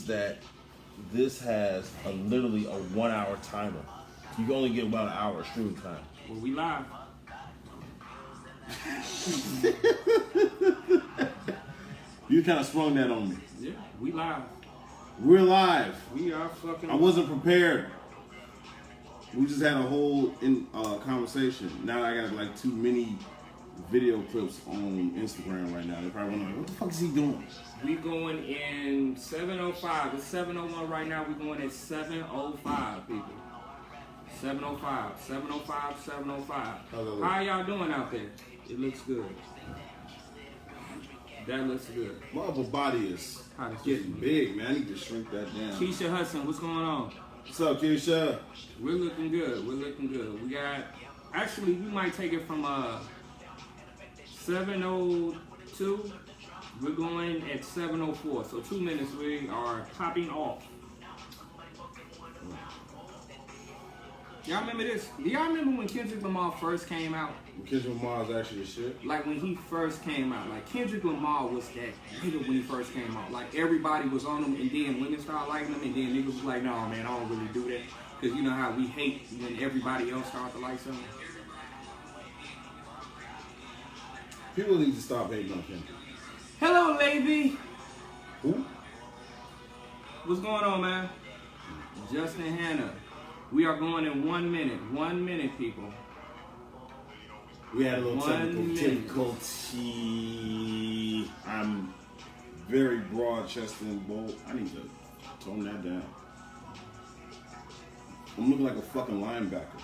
that this has literally a 1 hour timer. You can only get about an hour of streaming time. Well, we live. You kind of sprung that on me. Yeah, we live. We're live. We are fucking. I wasn't prepared. We just had a whole conversation. Now I got like too many video clips on Instagram right now. They're probably wondering, what the fuck is he doing? We going in 7:05. It's 7:01 right now. We going at 7:05, people. 7:05. 7:05. 7:05. How y'all doing out there? It looks good. That looks good. My upper body is getting big, man. I need to shrink that down. Keisha Hudson, what's going on? What's up, Keisha? We're looking good. We're looking good. We got, actually, we might take it from 7:02. We're going at 7:04. So 2 minutes, we are popping off. Y'all remember this? Do y'all remember when Kendrick Lamar first came out? Kendrick Lamar is actually the shit. Like when he first came out, like Kendrick Lamar was that nigga when he first came out. Like everybody was on him, and then women started liking him, and then niggas was like, no man, I don't really do that. Because you know how we hate when everybody else starts to like something. People need to stop hating on Kendrick. Hello, Levy. Who? What's going on, man? Justin Hanna. We are going in 1 minute. 1 minute, people. We had a little technical difficulty. I'm very broad-chested and bold. I need to tone that down. I'm looking like a fucking linebacker.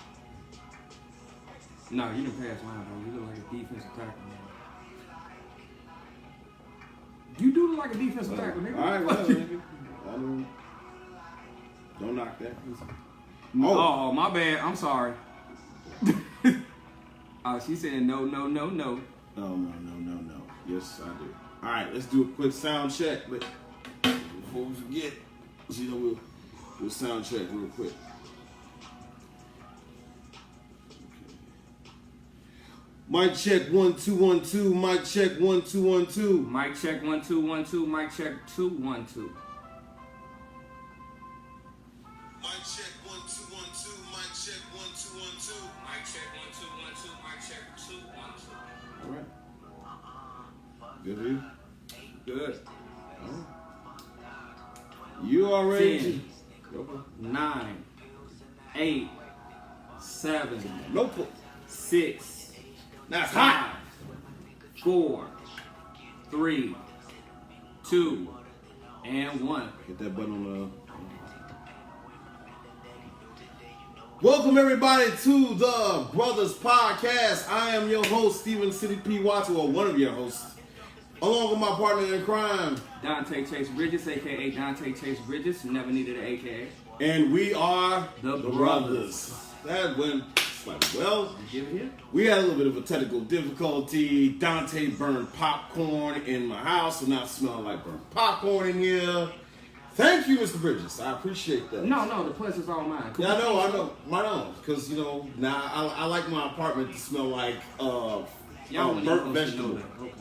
No, you didn't pass line, bro. You look like a defensive tackle, man. You do look like a defensive tackle, nigga. All right, well, nigga. Don't knock that. Oh, my bad. I'm sorry. She said no. No. Yes, I do. All right, let's do a quick sound check. But before we forget, we'll sound check real quick. Okay. Mic check 1 2 1 2. Mic check 1 2 1 2. Mic check 1 2 1 2. Mic check 2 1 2. Mic check 1 2 1 2. Mic check 1 2 1 2. Mic check 1 2 1 2. Mic check 2 1 2. All right. Good for you? Good. All right. You already 10, 9, 8, 7, nope. 6, That's 5, hot. 4, 3, 2, and 1. Hit that button on the. Welcome everybody to the Brothers Podcast. I am your host, Stephen City P. Watson, or one of your hosts, along with my partner in crime, Dante Chase Bridges, aka Dante Chase Bridges, never needed an AKA. and we are The Brothers. That went slightly well. You give it here? We had a little bit of a technical difficulty. Dante burned popcorn in my house, so now it smells like burnt popcorn in here. Thank you, Mr. Bridges. I appreciate that. No, the pleasure's all mine. Yeah, I know. Right on. Because, now I like my apartment to smell like burnt vegetable. Okay.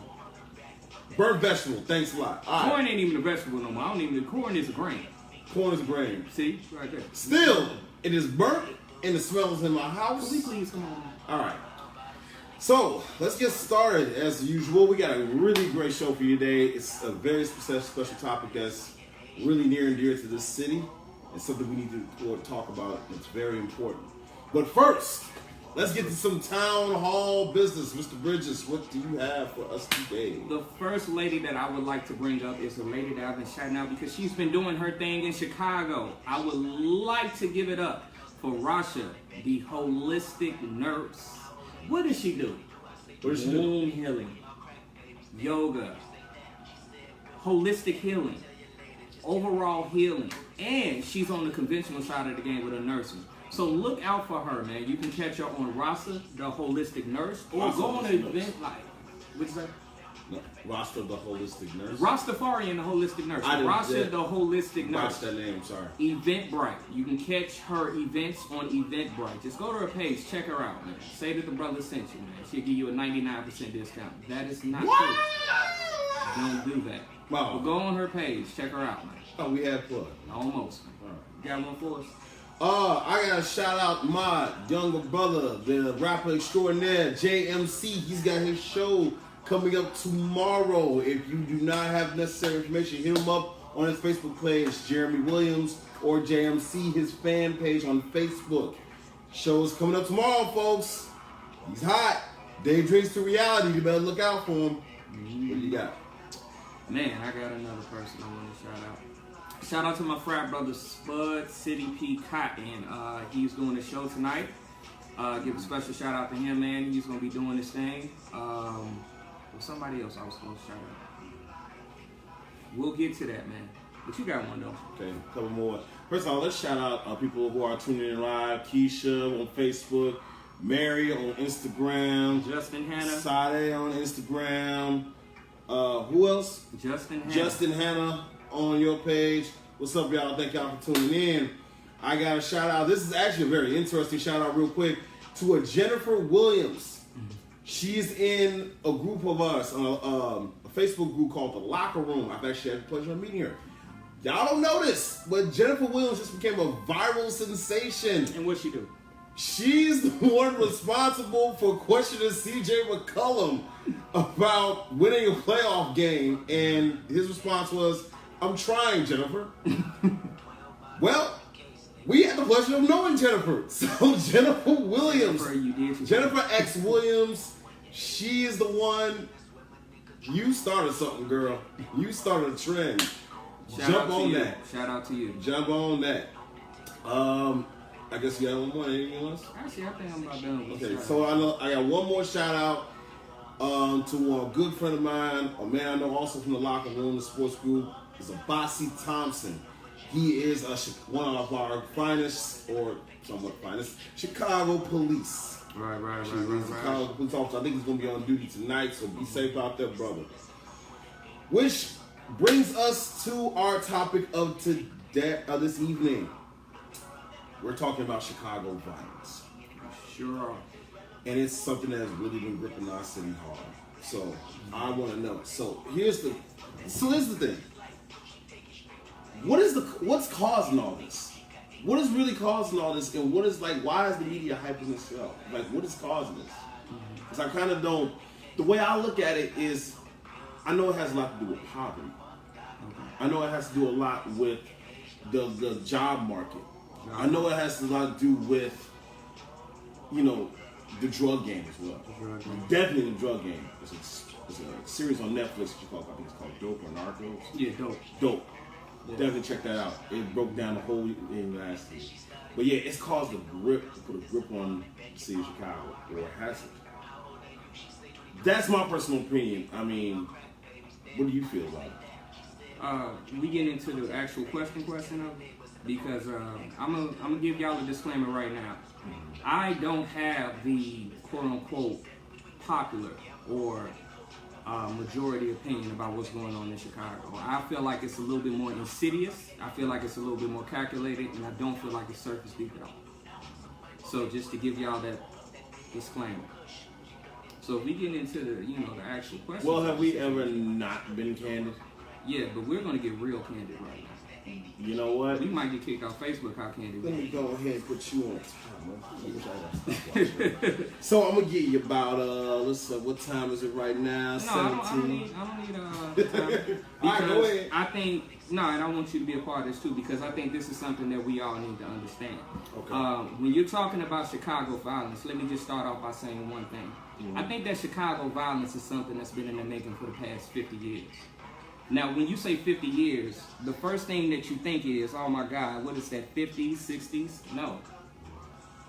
Burnt vegetable. Thanks a lot. All right. Corn ain't even a vegetable no more. Corn is a grain. Corn is a grain. See? Right there. Still, it is burnt and it smells in my house. Can we please come on? All right. So, let's get started. As usual, we got a really great show for you today. It's a very special topic that's really near and dear to this city. It's something we need to talk about. It's very important. But first, let's get to some town hall business. Mr. Bridges, what do you have for us today? The first lady that I would like to bring up is a lady that I've been shouting out because she's been doing her thing in Chicago. I would like to give it up for Rasha, the holistic nurse. What does she do? What does she do? Womb healing, yoga, holistic healing, overall healing, and she's on the conventional side of the game with her nursing. So look out for her, man. You can catch her on Rasa, the holistic nurse, or Rasa go on the an nurse. event like, what's that? No, Rasta the holistic nurse. Rastafarian, the holistic nurse. I didn't- Rasha, the holistic Watch nurse. that name, sorry. Eventbrite. You can catch her events on Eventbrite. Just go to her page, check her out, man. Say that the brother sent you, man. She'll give you a 99% discount. That is not true. Don't do that. Wow. But go on her page, check her out, man. Oh, we had fun. Almost. All right. Got one for us? I gotta shout out my younger brother, the rapper extraordinaire, JMC. He's got his show coming up tomorrow. If you do not have necessary information, hit him up on his Facebook page, Jeremy Williams, or JMC, his fan page on Facebook. Show's coming up tomorrow, folks. He's hot. Daydreams to reality. You better look out for him. What do you got? Man, I got another person I want to shout out. Shout out to my frat brother Spud City P Cotton. He's doing a show tonight. Give a special shout out to him, man. He's gonna be doing this thing. With somebody else I was supposed to shout out. We'll get to that, man. But you got one though. Okay, a couple more. First of all, let's shout out people who are tuning in live. Keisha on Facebook, Mary on Instagram, Justin Hannah. Sade on Instagram. Who else? Justin Hannah. Justin Hannah on your page. What's up, y'all? Thank y'all for tuning in. I got a shout out. This is actually a very interesting shout out, real quick, to a Jennifer Williams. She's in a group of us, a Facebook group called The Locker Room. I've actually had the pleasure of meeting her. Y'all don't know this, but Jennifer Williams just became a viral sensation. And what she do? She's the one responsible for questioning CJ McCollum about winning a playoff game, and his response was, "I'm trying, Jennifer." Well, we had the pleasure of knowing Jennifer. So Jennifer Williams, Jennifer X Williams, she is the one. You started something, girl. You started a trend. Jump on that. Shout out to you. Jump on that. I guess you got one more. Anything else? Actually, I think I'm about done with Okay, this. so I got one more shout out to a good friend of mine, a man I know also from the Locker Room, the sports group, is Abasi Thompson. He is one of our finest, or somewhat finest, Chicago police. Right. He's a Chicago police officer. I think he's going to be on duty tonight, so be safe out there, brother. Which brings us to our topic of today, this evening. We're talking about Chicago violence. Sure are. And it's something that has really been gripping our city hard. So I want to know. So here's the thing. What's causing all this? What is really causing all this? And what is why is the media hyping this up? What is causing this? Because I kind of don't. The way I look at it is, I know it has a lot to do with poverty. I know it has to do a lot with the job market. I know it has a lot to do with, the drug game as well. Definitely the drug game. There's a series on Netflix, I think it's called Dope or Narcos. Yeah, Dope. Yeah. Definitely check that out. It broke down the whole in last year. But yeah, it's caused put a grip on the city of Chicago, or has it? That's my personal opinion. I mean, what do you feel about it? We get into the actual question of it, because I'm gonna give y'all a disclaimer right now. I don't have the quote unquote popular or majority opinion about what's going on in Chicago. I feel like it's a little bit more insidious. I feel like it's a little bit more calculated, and I don't feel like it's surface deep at all. So just to give y'all that disclaimer. So if we get into the actual question. Well, have we ever not been candid? Yeah, but we're gonna get real candid right now. You know what? We might get kicked off Facebook. How candid? Let me go ahead and put you on time. So I'm gonna give you about what time is it right now? No, I don't need time. All right, go ahead. I think and I want you to be a part of this too, because I think this is something that we all need to understand. Okay. When you're talking about Chicago violence, let me just start off by saying one thing. Mm-hmm. I think that Chicago violence is something that's been in the making for the past 50 years. Now, when you say 50 years, the first thing that you think is, oh my God, what is that, 50s, 60s? No.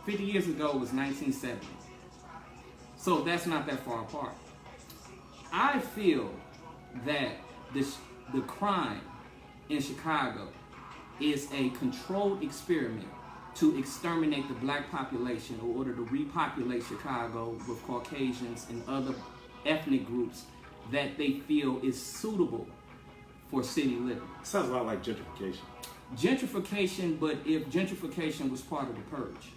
50 years ago was 1970. So that's not that far apart. I feel that the crime in Chicago is a controlled experiment to exterminate the black population in order to repopulate Chicago with Caucasians and other ethnic groups that they feel is suitable for city living. Sounds a lot like gentrification. Gentrification, but if gentrification was part of the purge.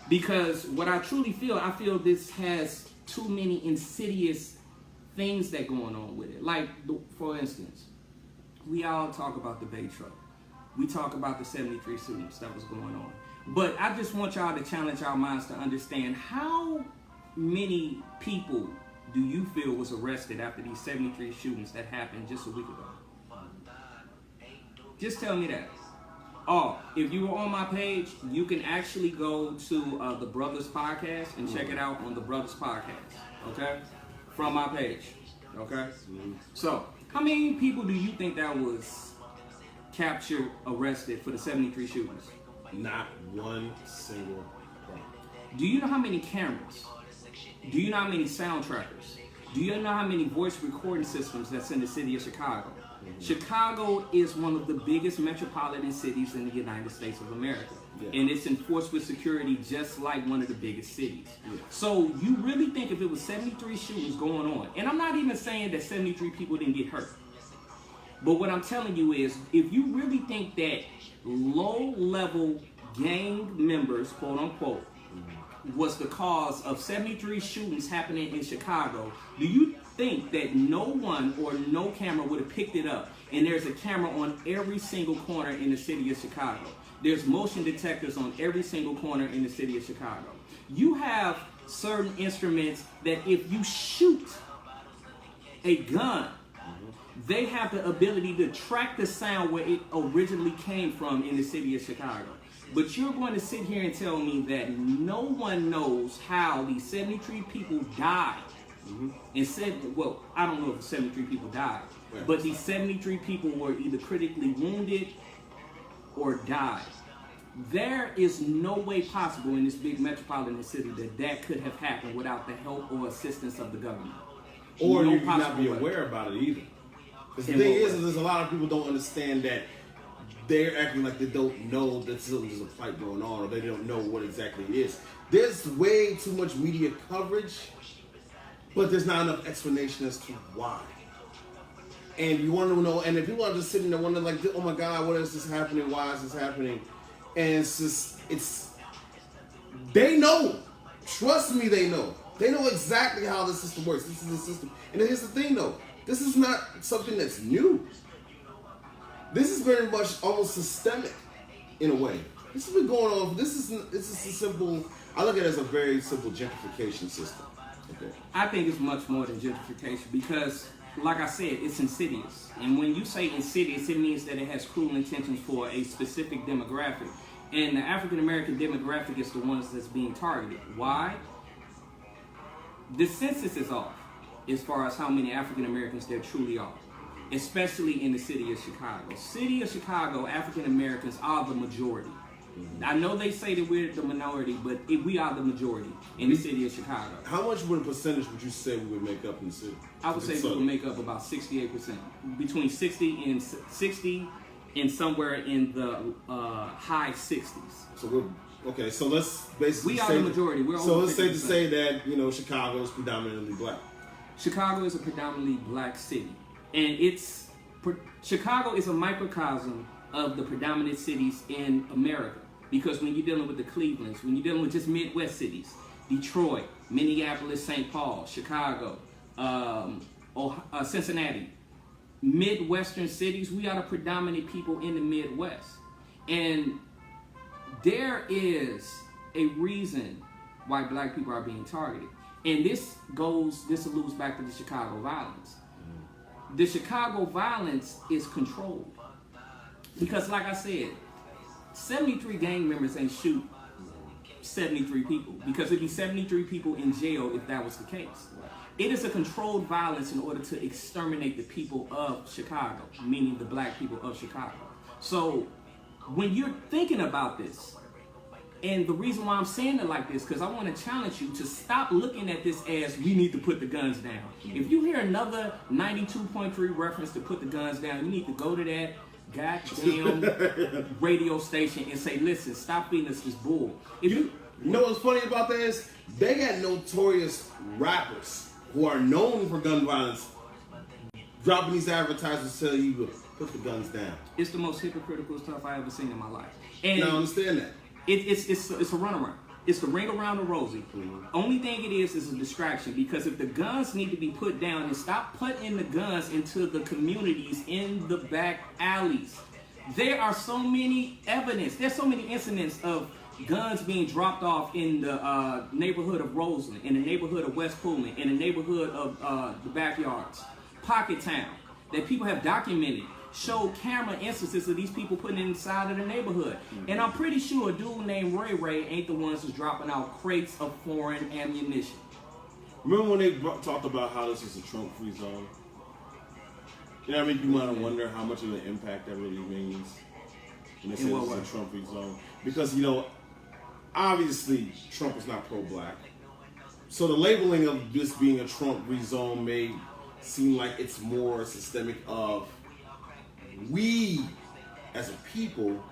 Because what I truly feel, I feel this has too many insidious things that going on with it. Like, for instance, we all talk about the Bay truck. We talk about the 73 shootings that was going on. But I just want y'all to challenge our minds to understand how many people do you feel was arrested after these 73 shootings that happened just a week ago? Just tell me that. Oh, if you were on my page, you can actually go to the Brothers Podcast and check it out on the Brothers Podcast, okay? From my page, okay? So, how many people do you think that was captured, arrested for the 73 shootings? Not one single one. Do you know how many cameras? Do you know how many sound trackers? Do you know how many voice recording systems that's in the city of Chicago? Chicago is one of the biggest metropolitan cities in the United States of America. Yeah. And it's enforced with security just like one of the biggest cities. Yeah. So you really think if it was 73 shootings going on, and I'm not even saying that 73 people didn't get hurt, but what I'm telling you is, if you really think that low-level gang members, quote unquote, was the cause of 73 shootings happening in Chicago, do you think that no one or no camera would have picked it up? And there's a camera on every single corner in the city of Chicago. There's motion detectors on every single corner in the city of Chicago. You have certain instruments that if you shoot a gun, they have the ability to track the sound where it originally came from in the city of Chicago. But you're going to sit here and tell me that no one knows how these 73 people died. And said, well, I don't know if 73 people died, but these 73 people were either critically wounded or died. There is no way possible in this big metropolitan city that that could have happened without the help or assistance of the government. Or you can not be aware about it either. Because the thing is, there's a lot of people don't understand that they're acting like they don't know that there's a fight going on, or they don't know what exactly it is. There's way too much media coverage, but there's not enough explanation as to why. And you want to know, and if people are just sitting there wondering, like, oh my God, what is this happening? Why is this happening? And it's just, they know. Trust me, they know. They know exactly how the system works. This is the system. And here's the thing, though. This is not something that's new. This is very much almost systemic in a way. This has been going on. This is a simple, I look at it as a very simple gentrification system. Okay. I think it's much more than gentrification because, like I said, it's insidious. And when you say insidious, it means that it has cruel intentions for a specific demographic. And the African American demographic is the ones that's being targeted. Why? The census is off as far as how many African Americans there truly are, especially in the city of Chicago. City of Chicago, African Americans are the majority. I know they say that we're the minority, but we are the majority in the city of Chicago. How much would a percentage would you say we would make up in the city? I would say we would make up about 68%, between 60 and somewhere in the high 60s. So we're okay. So let's basically we are the majority. We're so over let's 50%. say to say that Chicago is predominantly black. Chicago is a predominantly black city, and Chicago is a microcosm of the predominant cities in America. Because when you're dealing with the Clevelands, when you're dealing with just Midwest cities, Detroit, Minneapolis, St. Paul, Chicago, Cincinnati, Midwestern cities, we are the predominant people in the Midwest. And there is a reason why black people are being targeted. And this alludes back to the Chicago violence. The Chicago violence is controlled. Because like I said, 73 gang members ain't shoot 73 people. Because it'd be 73 people in jail if that was the case. It is a controlled violence in order to exterminate the people of Chicago, meaning the black people of Chicago. So when you're thinking about this, and the reason why I'm saying it like this, because I want to challenge you to stop looking at this as we need to put the guns down. If you hear another 92.3 reference to put the guns down, you need to go to that goddamn radio station and say, listen, stop feeding us this bull. You know what's funny about that is they got notorious rappers who are known for gun violence dropping these advertisements telling you to put the guns down. It's the most hypocritical stuff I ever seen in my life. And now I understand that. It's a runaround. It's the ring around the rosy. Only thing it is a distraction, because if the guns need to be put down, and stop putting the guns into the communities in the back alleys. There are so many evidence. There's so many incidents of guns being dropped off in the neighborhood of Roseland, in the neighborhood of West Pullman, in the neighborhood of the Backyards, Pocket Town, that people have documented, showed camera instances of these people putting it inside of the neighborhood. And I'm pretty sure a dude named Ray Ray ain't the ones who's dropping out crates of foreign ammunition. Remember when they talked about how this is a Trump-free zone? You know what I mean? You might wonder how much of an impact that really means when they say this is a Trump-free zone. Because, you know, obviously Trump is not pro-black. So the labeling of this being a Trump-free zone may seem like it's more systemic of we, as a people,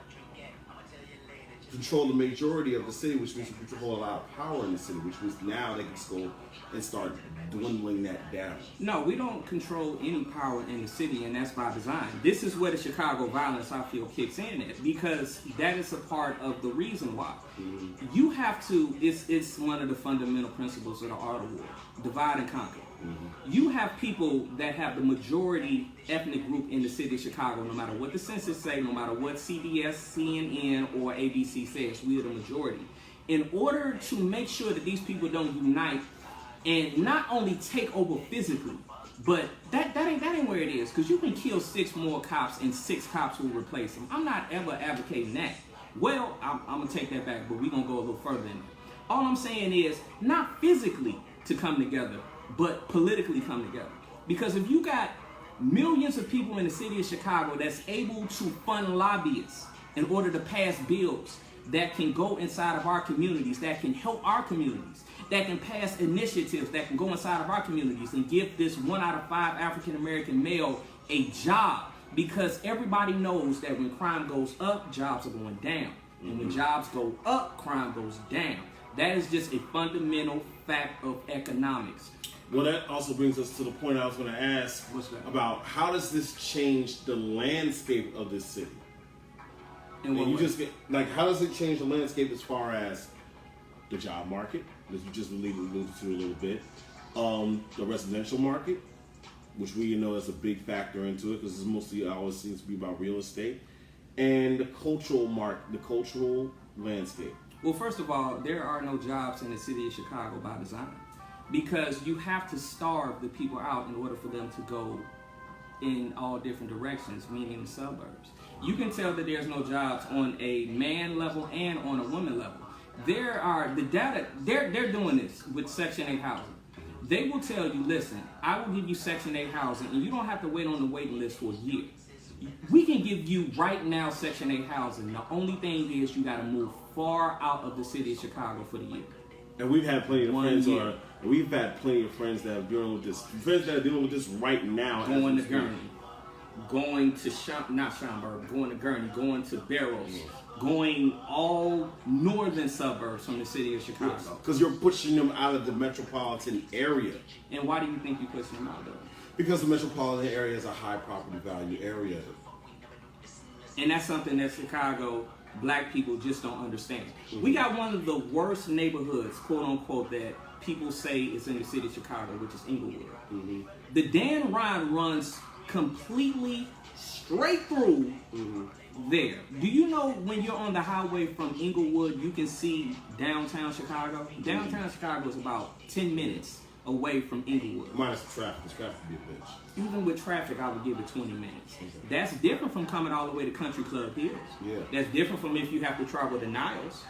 control the majority of the city, which means we control a lot of power in the city, which means now they can just go and start dwindling that down. No, we don't control any power in the city, and that's by design. This is where the Chicago violence, I feel, kicks in at, because that is a part of the reason why. You have to, it's one of the fundamental principles of the art of war, divide and conquer. You have people that have the majority ethnic group in the city of Chicago, no matter what the census say, no matter what CBS, CNN, or ABC says, we are the majority. In order to make sure that these people don't unite and not only take over physically, but that ain't where it is, because you can kill 6 more cops and 6 cops will replace them. I'm not ever advocating that. Well, I'm going to take that back, but we're going to go a little further than that. All I'm saying is not physically to come together, but politically come together. Because if you got millions of people in the city of Chicago that's able to fund lobbyists in order to pass bills that can go inside of our communities, that can help our communities, that can pass initiatives that can go inside of our communities and give this 1 out of 5 African American male a job. Because everybody knows that when crime goes up, jobs are going down. And when jobs go up, crime goes down. That is just a fundamental fact of economics. Well, that also brings us to the point I was going to ask about how does this change the landscape of this city? And you just get, like, how does it change the landscape as far as the job market, as you just alluded to a little bit, the residential market, which we know is a big factor into it because it's mostly always seems to be about real estate, and the cultural market, the cultural landscape. Well, first of all, there are no jobs in the city of Chicago by design, because you have to starve the people out in order for them to go in all different directions, meaning the suburbs. You can tell that there's no jobs on a man level and on a woman level. There are the data, they're doing this with Section 8 housing. They will tell you, listen, I will give you Section 8 housing and you don't have to wait on the waiting list for a year. We can give you right now Section 8 housing. The only thing is you got to move far out of the city of Chicago for the year. And we've had plenty of friends that are dealing with this. Friends that are dealing with this right now. Going to Gurney, going to Schaumburg, going to Gurney, going to Barrows, going all northern suburbs from the city of Chicago. Because you're pushing them out of the metropolitan area. And why do you think you're pushing them out of there? Because the metropolitan area is a high property value area. And that's something that Chicago black people just don't understand. We got one of the worst neighborhoods, quote unquote, that people say is in the city of Chicago, which is Inglewood. The Dan Ryan runs completely straight through there. Do you know when you're on the highway from Inglewood, you can see downtown Chicago? Downtown Chicago is about 10 minutes away from Inglewood. Minus the traffic. The traffic would be a bitch. Even with traffic, I would give it 20 minutes. That's different from coming all the way to Country Club Hills. Yeah. That's different from if you have to travel to Niles,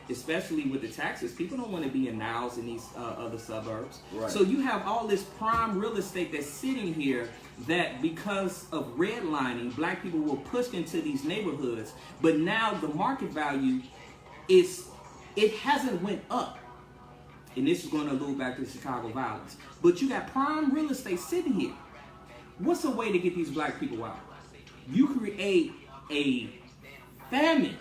especially with the taxes. People don't want to be in Niles in these other suburbs. Right. So you have all this prime real estate that's sitting here that because of redlining, black people were pushed into these neighborhoods, but now the market value it hasn't went up. And this is going to allude back to the Chicago violence. But you got prime real estate sitting here. What's a way to get these black people out? You create a famine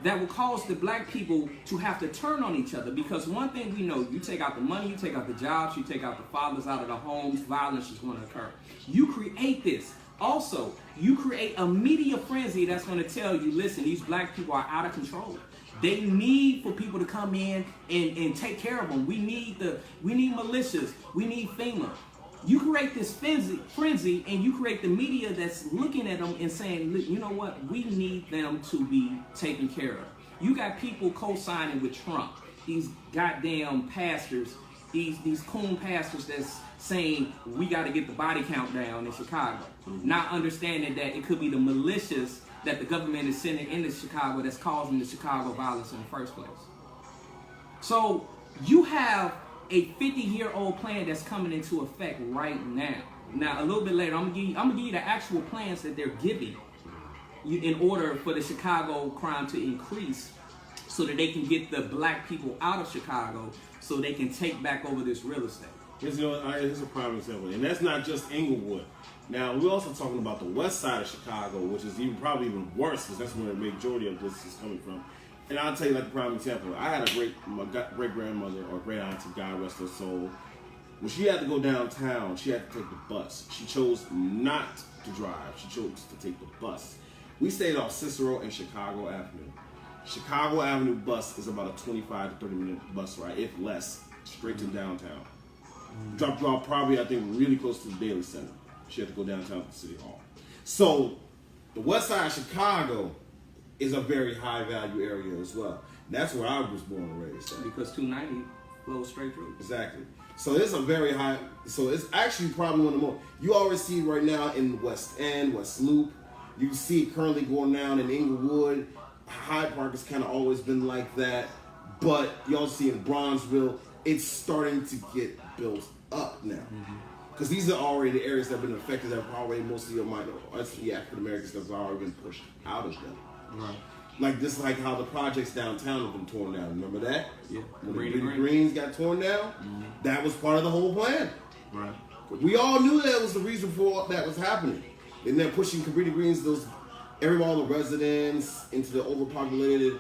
that will cause the black people to have to turn on each other. Because one thing we know, you take out the money, you take out the jobs, you take out the fathers out of the homes, violence is going to occur. You create this. Also, you create a media frenzy that's going to tell you, listen, these black people are out of control. They need for people to come in and take care of them. We need militias. We need FEMA. You create this frenzy, and you create the media that's looking at them and saying, you know what? We need them to be taken care of. You got people co-signing with Trump. These goddamn pastors, these coon pastors that's saying we got to get the body count down in Chicago. Not understanding that it could be the militias that the government is sending into Chicago that's causing the Chicago violence in the first place. So you have a 50-year-old plan that's coming into effect right now. Now, a little bit later, I'm gonna give you the actual plans that they're giving you in order for the Chicago crime to increase, so that they can get the black people out of Chicago, so they can take back over this real estate. Here's a prime example, and that's not just Inglewood. Now, we're also talking about the west side of Chicago, which is probably even worse, because that's where the majority of this is coming from. And I'll tell you, like, a prime example. I had my great-grandmother, or great-auntie, God rest her soul. When she had to go downtown, she had to take the bus. She chose not to drive. She chose to take the bus. We stayed off Cicero and Chicago Avenue. Chicago Avenue bus is about a 25 to 30-minute bus ride, if less, straight to downtown. Dropped off probably, I think, really close to the Daily Center. She had to go downtown to City Hall. So the west side of Chicago is a very high value area as well. And that's where I was born and raised. So. Because 290 flows straight through. Exactly. So it's a very high, so it's actually probably one of the more, you always see it right now in West End, West Loop. You see it currently going down in Inglewood. Hyde Park has kind of always been like that. But you also see in Bronzeville, it's starting to get built up now. Because these are already the areas that have been affected, that have already mostly the African Americans that have already been pushed out of them. Right. Like this, like how the projects downtown have been torn down. Remember that? Yeah. When the Greens got torn down, that was part of the whole plan. Right. We all knew that was the reason for that was happening. And they're pushing Cabrini Greens, all the residents into the overpopulated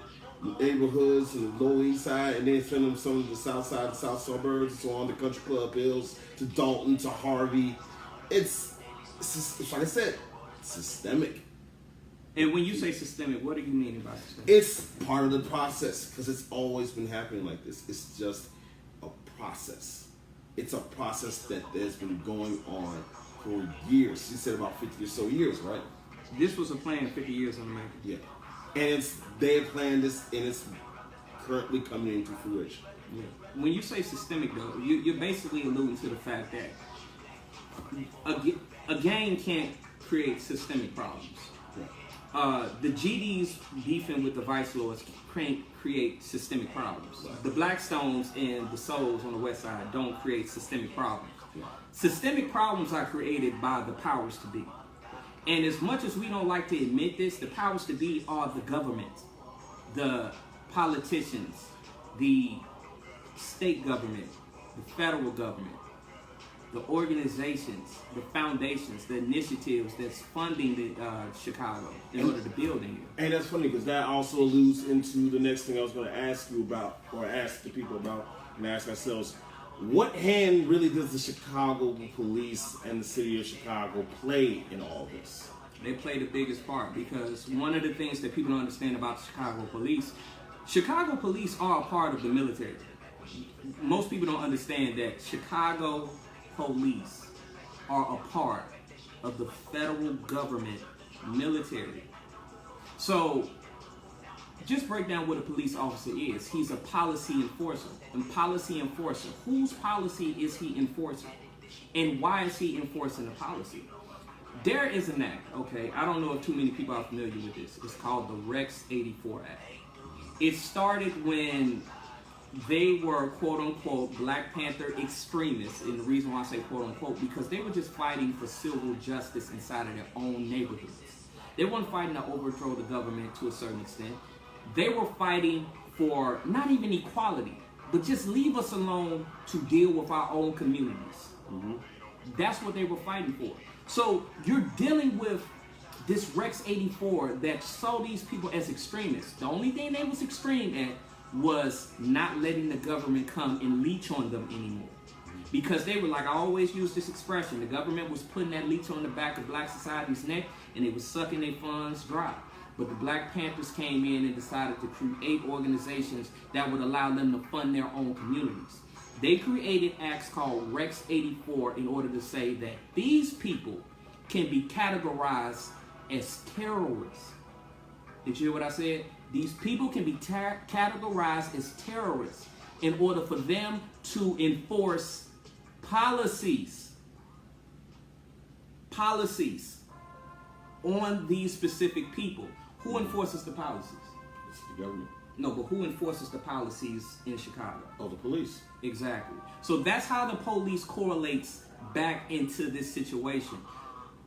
neighborhoods and the Lower East Side, and then send them some to the South Side, the South suburbs, so on the Country Club Hills, to Dalton, to Harvey. It's like I said, systemic. And when you say systemic, what do you mean by systemic? It's part of the process, because it's always been happening like this. It's just a process. It's a process that has been going on for years. You said about 50 or so years, right? This was a plan 50 years in the making. Yeah. And they had planned this, and it's currently coming into fruition. Yeah. When you say systemic, though, you're basically alluding to the fact that a gang can't create systemic problems. The GDs beefing with the Vice Lords create systemic problems. Right. The Blackstones and the Souls on the West Side don't create systemic problems. Yeah. Systemic problems are created by the powers to be. And as much as we don't like to admit this, the powers to be are the government, the politicians, the state government, the federal government, the organizations, the foundations, the initiatives that's funding the Chicago in order to build in it. And that's funny, because that also alludes into the next thing I was going to ask you about, or ask the people about, and ask ourselves. What hand really does the Chicago police and the city of Chicago play in all this? They play the biggest part, because one of the things that people don't understand about the Chicago police are a part of the military. Most people don't understand that Chicago police are a part of the federal government military. So just break down what a police officer is. He's a policy enforcer. And policy enforcer, whose policy is he enforcing? And why is he enforcing the policy? There is an act, okay? I don't know if too many people are familiar with this. It's called the Rex 84 Act. It started when they were, quote-unquote, Black Panther extremists. And the reason why I say quote-unquote, because they were just fighting for civil justice inside of their own neighborhoods. They weren't fighting to overthrow the government to a certain extent. They were fighting for not even equality, but just leave us alone to deal with our own communities. That's what they were fighting for. So you're dealing with this Rex 84 that saw these people as extremists. The only thing they was extreme at was not letting the government come and leech on them anymore. Because they were like, I always use this expression, the government was putting that leech on the back of Black society's neck, and they was sucking their funds dry. But the Black Panthers came in and decided to create organizations that would allow them to fund their own communities. They created acts called Rex 84 in order to say that these people can be categorized as terrorists. Did you hear what I said? These people can be categorized as terrorists in order for them to enforce policies on these specific people. Who enforces the policies? It's the government. No, but who enforces the policies in Chicago? Oh, the police. Exactly. So that's how the police correlates back into this situation.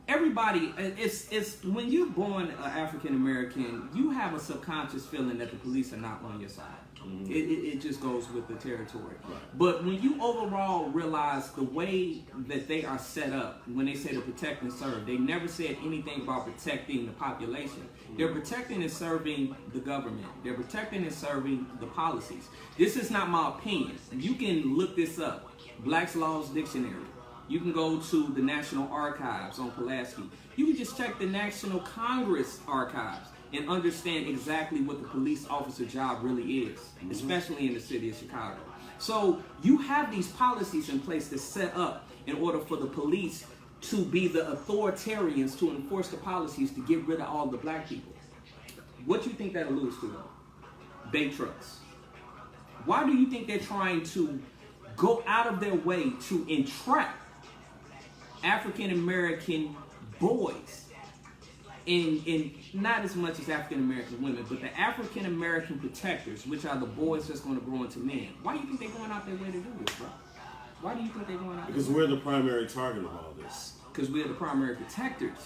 Everybody, it's when you're born African American, you have a subconscious feeling that the police are not on your side. Mm-hmm. It just goes with the territory. Right. But when you overall realize the way that they are set up, when they say to protect and serve, they never said anything about protecting the population. Mm-hmm. They're protecting and serving the government. They're protecting and serving the policies. This is not my opinion. You can look this up. Black's Laws Dictionary. You can go to the National Archives on Pulaski. You can just check the National Congress Archives and understand exactly what the police officer job really is, especially in the city of Chicago. So you have these policies in place that's set up in order for the police to be the authoritarians to enforce the policies to get rid of all the black people. What do you think that alludes to, though? Bait trucks. Why do you think they're trying to go out of their way to entrap African American boys, in not as much as African American women, but the African American protectors, which are the boys that's going to grow into men? Why do you think they're going out their way to do this, bro? Why do you think they're going out? Because we're the primary target of all this. Because we're the primary protectors,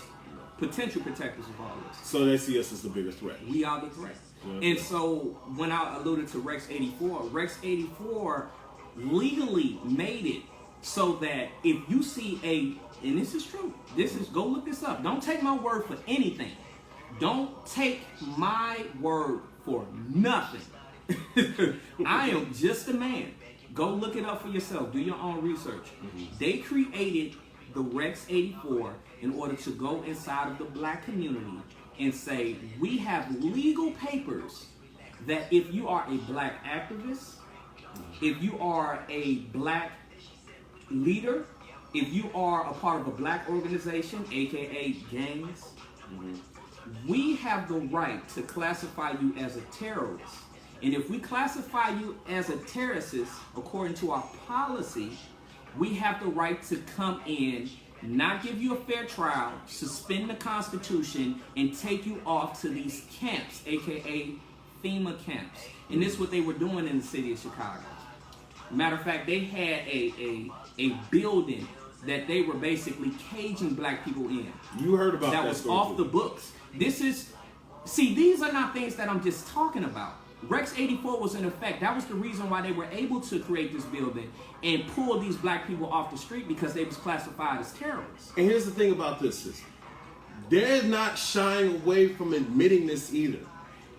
potential protectors of all this. So they see us as the bigger threat. We are the threat. Yeah. And so when I alluded to Rex 84, Rex 84 legally made it so that if you see and this is true, go look this up. Don't take my word for anything. Don't take my word for nothing. I am just a man. Go look it up for yourself. Do your own research. Mm-hmm. They created the Rex 84 in order to go inside of the black community and say, we have legal papers that if you are a black activist, if you are a black leader, if you are a part of a black organization, aka gangs, we have the right to classify you as a terrorist. And if we classify you as a terrorist, according to our policy, we have the right to come in, not give you a fair trial, suspend the Constitution, and take you off to these camps, aka FEMA camps. And this is what they were doing in the city of Chicago. Matter of fact, they had a building that they were basically caging black people in. You heard about that? That was off the books. These are not things that I'm just talking about. Rex 84 was in effect. That was the reason why they were able to create this building and pull these black people off the street, because they was classified as terrorists. And here's the thing about this system. They're not shying away from admitting this either.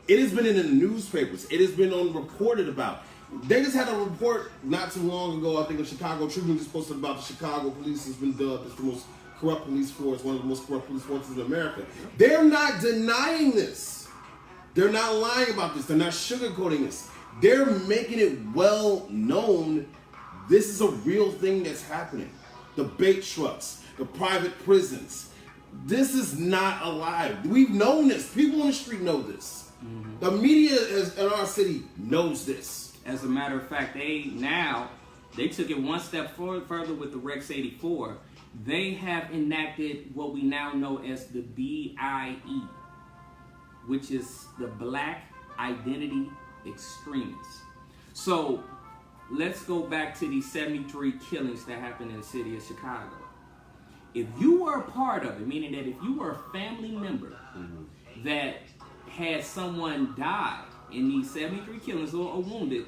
It has been in the newspapers. It has been reported about. They just had a report not too long ago, I think, the Chicago Tribune just posted about the Chicago police has been dubbed as the most corrupt police force, one of the most corrupt police forces in America. They're not denying this. They're not lying about this. They're not sugarcoating this. They're making it well known this is a real thing that's happening. The bait trucks, the private prisons. This is not a lie. We've known this. People on the street know this. Mm-hmm. The media in our city knows this. As a matter of fact, they took it one step further with the Rex 84. They have enacted what we now know as the BIE, which is the Black Identity Extremists. So let's go back to these 73 killings that happened in the city of Chicago. If you were a part of it, meaning that if you were a family member that had someone die in these 73 killings or wounded,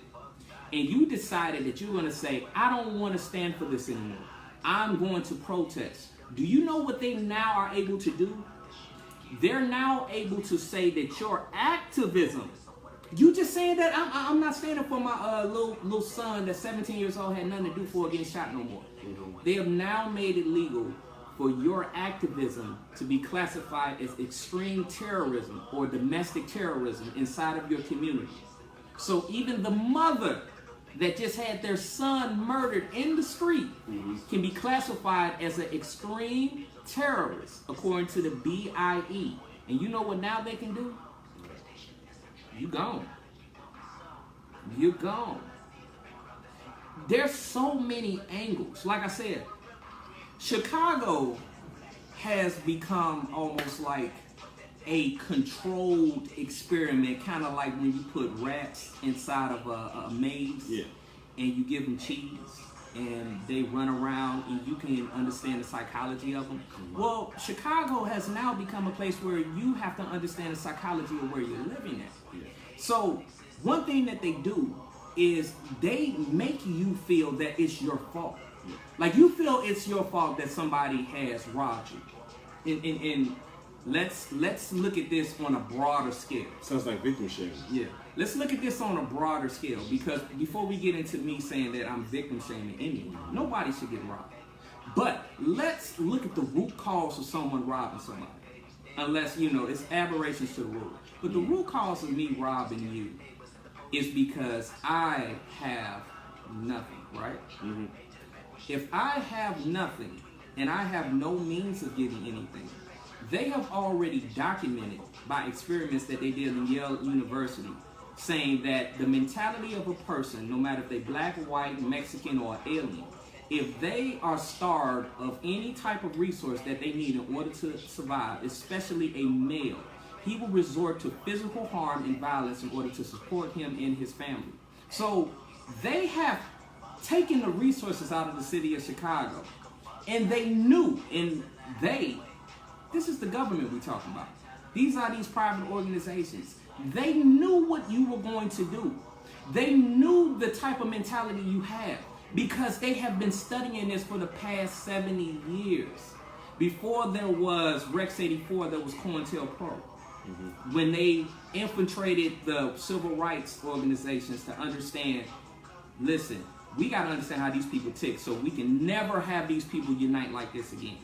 and you decided that you're going to say, I don't want to stand for this anymore, I'm going to protest. Do you know what they now are able to do? They're now able to say that your activism, you just saying that I'm not standing for my little son that's 17 years old, had nothing to do for getting shot no more. They have now made it legal for your activism to be classified as extreme terrorism or domestic terrorism inside of your community. So even the mother that just had their son murdered in the street can be classified as an extreme terrorist according to the BIE. And you know what now they can do? You gone. You're gone. There's so many angles. Like I said, Chicago has become almost like a controlled experiment, kind of like when you put rats inside of a maze, and you give them cheese and they run around and you can understand the psychology of them. Well, Chicago has now become a place where you have to understand the psychology of where you're living at. So one thing that they do is they make you feel that it's your fault. Like you feel it's your fault that somebody has robbed you. And let's look at this on a broader scale. Sounds like victim shaming. Yeah. Let's look at this on a broader scale, because before we get into me saying that I'm victim shaming anyone, nobody should get robbed. But let's look at the root cause of someone robbing somebody. Unless, it's aberrations to the rule. But the root cause of me robbing you is because I have nothing, right? Mm-hmm. If I have nothing and I have no means of getting anything, they have already documented by experiments that they did in Yale University, saying that the mentality of a person, no matter if they're black, white, Mexican, or alien, if they are starved of any type of resource that they need in order to survive, especially a male, he will resort to physical harm and violence in order to support him and his family. So they have taken the resources out of the city of Chicago, and they knew, this is the government we're talking about. These are these private organizations. They knew what you were going to do. They knew the type of mentality you have, because they have been studying this for the past 70 years. Before there was Rex 84, there was COINTELPRO. Mm-hmm. When they infiltrated the civil rights organizations to understand, listen, we got to understand how these people tick, so we can never have these people unite like this again.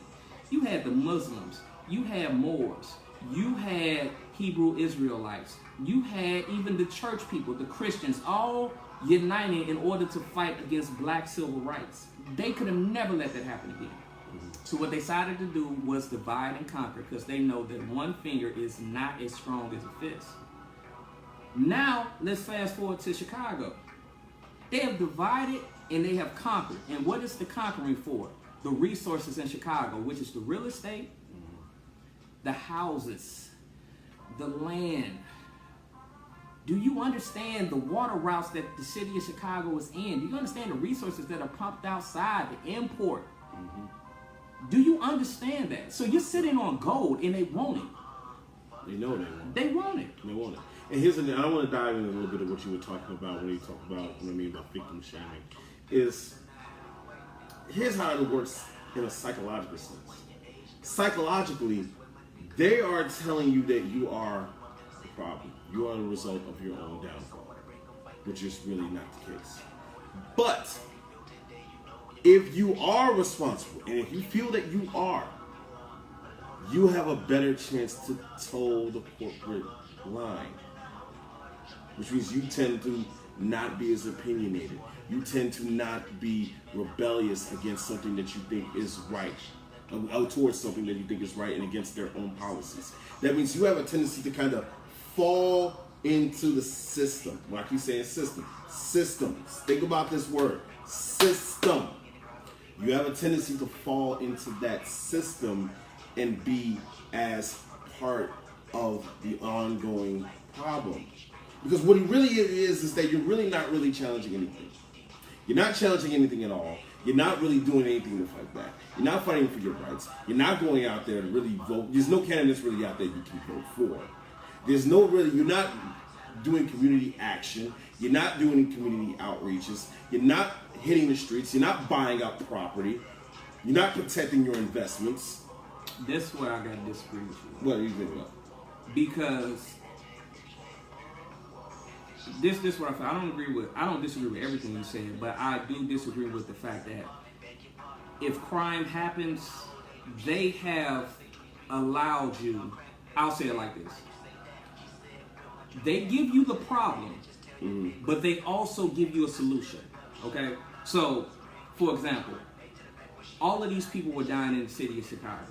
You had the Muslims, you had Moors, you had Hebrew Israelites, you had even the church people, the Christians, all uniting in order to fight against black civil rights. They could have never let that happen again. So what they decided to do was divide and conquer, because they know that one finger is not as strong as a fist. Now, let's fast forward to Chicago. They have divided and they have conquered. And what is the conquering for? The resources in Chicago, which is the real estate, the houses, the land. Do you understand the water routes that the city of Chicago is in? Do you understand the resources that are pumped outside, the import? Mm-hmm. Do you understand that? So you're sitting on gold and they want it. They know they want it. They want it. They want it. And here's I want to dive in a little bit of what you were talking about when you talk about what I mean about victim shaming. Here's how it works in a psychological sense. Psychologically, they are telling you that you are the problem. You are the result of your own downfall, which is really not the case. But if you are responsible, and if you feel that you are, you have a better chance to toe the corporate line, which means you tend to not be as opinionated. You tend to not be rebellious against something that you think is right, towards something that you think is right and against their own policies. That means you have a tendency to kind of fall into the system. When I keep saying system, systems. Think about this word, system. You have a tendency to fall into that system and be as part of the ongoing problem. Because what it really is that you're really not really challenging anything. You're not challenging anything at all. You're not really doing anything to fight back. You're not fighting for your rights. You're not going out there to really vote. There's no candidates really out there you can vote for. You're not doing community action. You're not doing community outreaches. You're not hitting the streets. You're not buying up property. You're not protecting your investments. This is where I got to disagree with you. What do you think about? Because this is what I feel. I don't disagree with everything you said, but I do disagree with the fact that if crime happens, they have allowed you, I'll say it like this. They give you the problem, but they also give you a solution. Okay? So, for example, all of these people were dying in the city of Chicago.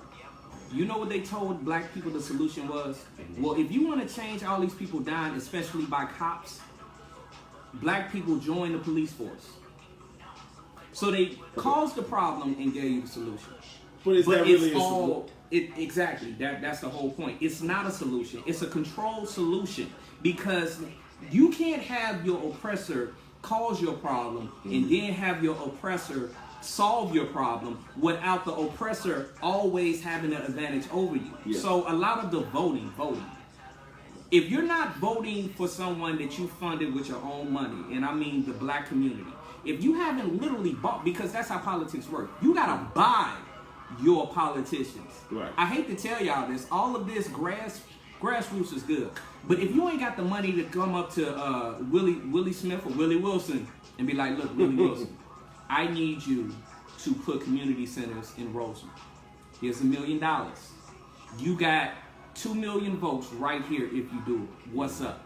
You know what they told black people the solution was? Well, if you want to change all these people dying, especially by cops, black people join the police force. So they caused the problem and gave you the solution. But is that really a solution? Exactly. That's the whole point. It's not a solution. It's a controlled solution, because you can't have your oppressor cause your problem and then have your oppressor solve your problem without the oppressor always having an advantage over you. Yeah. So a lot of the voting. If you're not voting for someone that you funded with your own money, and I mean the black community, if you haven't literally bought, because that's how politics work, you gotta buy your politicians. Right. I hate to tell y'all this, all of this grassroots is good, but if you ain't got the money to come up to Willie Smith or Willie Wilson and be like, look, Willie Wilson, I need you to put community centers in Roseland. Here's $1 million. You got 2 million votes right here if you do it. What's up?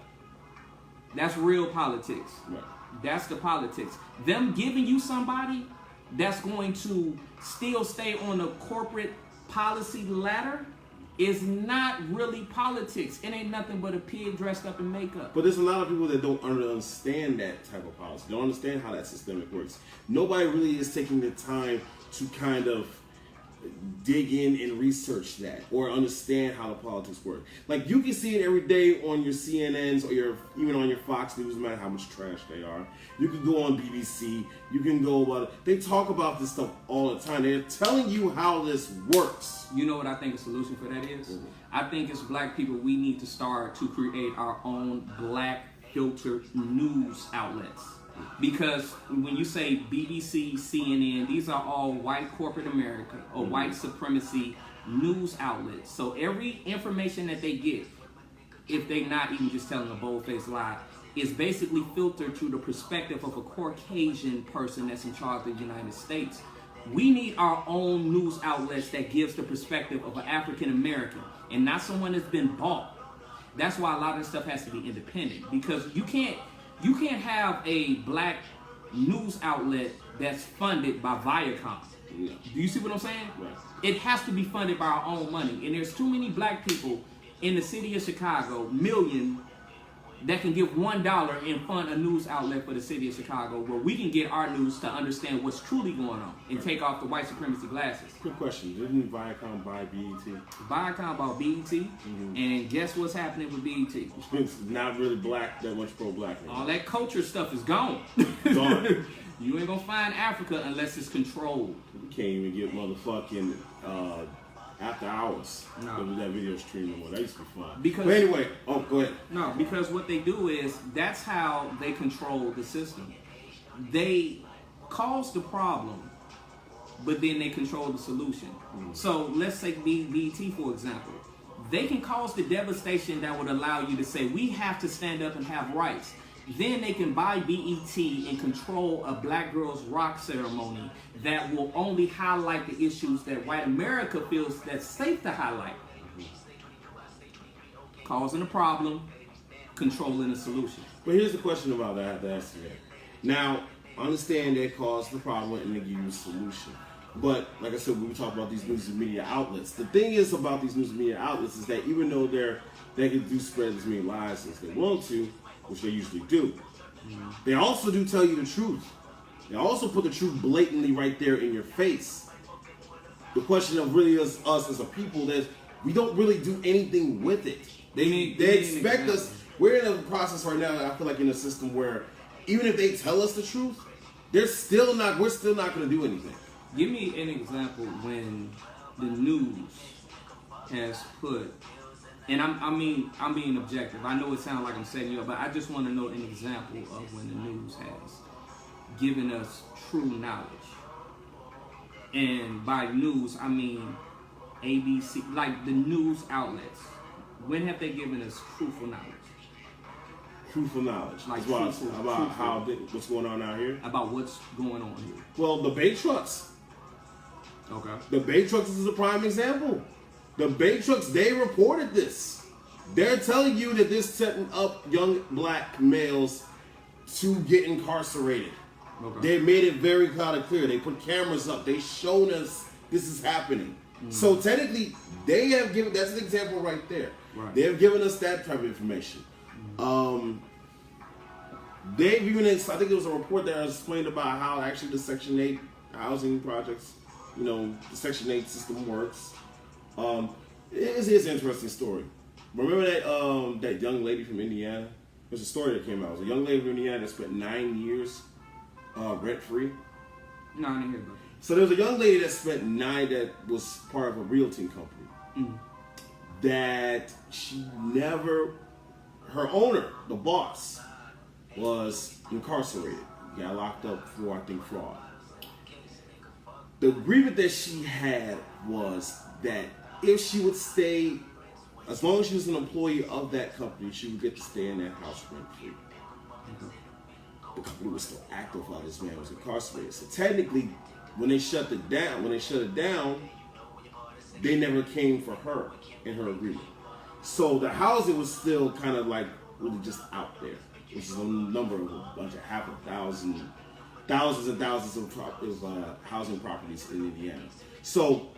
That's real politics. Right. That's the politics. Them giving you somebody that's going to still stay on the corporate policy ladder is not really politics. It ain't nothing but a pig dressed up in makeup. But there's a lot of people that don't understand that type of policy. Don't understand how that systemic works. Nobody really is taking the time to kind of dig in and research that or understand how the politics work. Like, you can see it every day on your CNNs or even on your Fox News, no matter how much trash they are. You can go on BBC. You can go about it. They talk about this stuff all the time. They're telling you how this works. You know what I think the solution for that is? I think as black people, we need to start to create our own black filtered news outlets. Because when you say BBC, CNN, these are all white corporate America or white supremacy news outlets. So every information that they get, if they're not even just telling a bold-faced lie, is basically filtered through the perspective of a Caucasian person that's in charge of the United States. We need our own news outlets that gives the perspective of an African American and not someone that's been bought. That's why a lot of this stuff has to be independent, because you can't have a black news outlet that's funded by Viacom. Yeah. Do you see what I'm saying? Right. It has to be funded by our own money. And there's too many black people in the city of Chicago, million, that can give $1 and fund a news outlet for the city of Chicago, where we can get our news to understand what's truly going on and take off the white supremacy glasses. Quick question. Didn't Viacom buy BET? Viacom bought BET, and guess what's happening with BET? It's not really that much pro-black anymore. All that culture stuff is gone. Gone. You ain't gonna find Africa unless it's controlled. You can't even get motherfucking after hours with that video stream no more. That used to be fun. But anyway, go ahead. No, because what they do is, that's how they control the system. They cause the problem, but then they control the solution. So let's take BET, for example. They can cause the devastation that would allow you to say, we have to stand up and have rights. Then they can buy BET and control a black girl's rock ceremony that will only highlight the issues that white America feels that's safe to highlight. Causing a problem, controlling the solution. But here's the question about that I have to ask you. Now, understand they caused the problem and they give you a solution. But like I said, when we talk about these news and media outlets, the thing is about these news and media outlets is that even though they can do spread as many lies as they want to, which they usually do, they also do tell you the truth. They also put the truth blatantly right there in your face. The question of really is us as a people that we don't really do anything with it. They expect us. We're in a process right now. I feel like in a system where even if they tell us the truth, we're still not going to do anything. Give me an example when the news has put, and I'm being objective. I know it sounds like I'm setting you up, but I just want to know an example of when the news has given us true knowledge. And by news, I mean ABC, like the news outlets. When have they given us truthful knowledge? Truthful knowledge. Like about truthful. what's going on out here? About what's going on here. Well, the bait trucks. Okay. The bait trucks is a prime example. The bait trucks, they reported this. They're telling you that this setting up young black males to get incarcerated. Okay. They made it very kind of clear. They put cameras up. They showed us this is happening. So technically, they have given, that's an example right there. Right. They have given us that type of information. They've even, I think it was a report that explained about how actually the Section 8 housing projects, you know, the Section 8 system works. It's an interesting story. Remember that that young lady from Indiana? There's a story that came out. It was a young lady from Indiana that spent 9 years rent-free. No, I didn't hear about So there was a young lady that spent 9 that was part of a realty company. That she never, her owner, the boss, was incarcerated. Got locked up for, I think, fraud. The agreement that she had was that if she would stay, as long as she was an employee of that company, she would get to stay in that house rent-free. The company was still active while this man was incarcerated. So technically, when they shut it down, they never came for her in her agreement. So the housing was still kind of like really just out there, which is a number of a bunch of thousands and thousands of housing properties in Indiana. So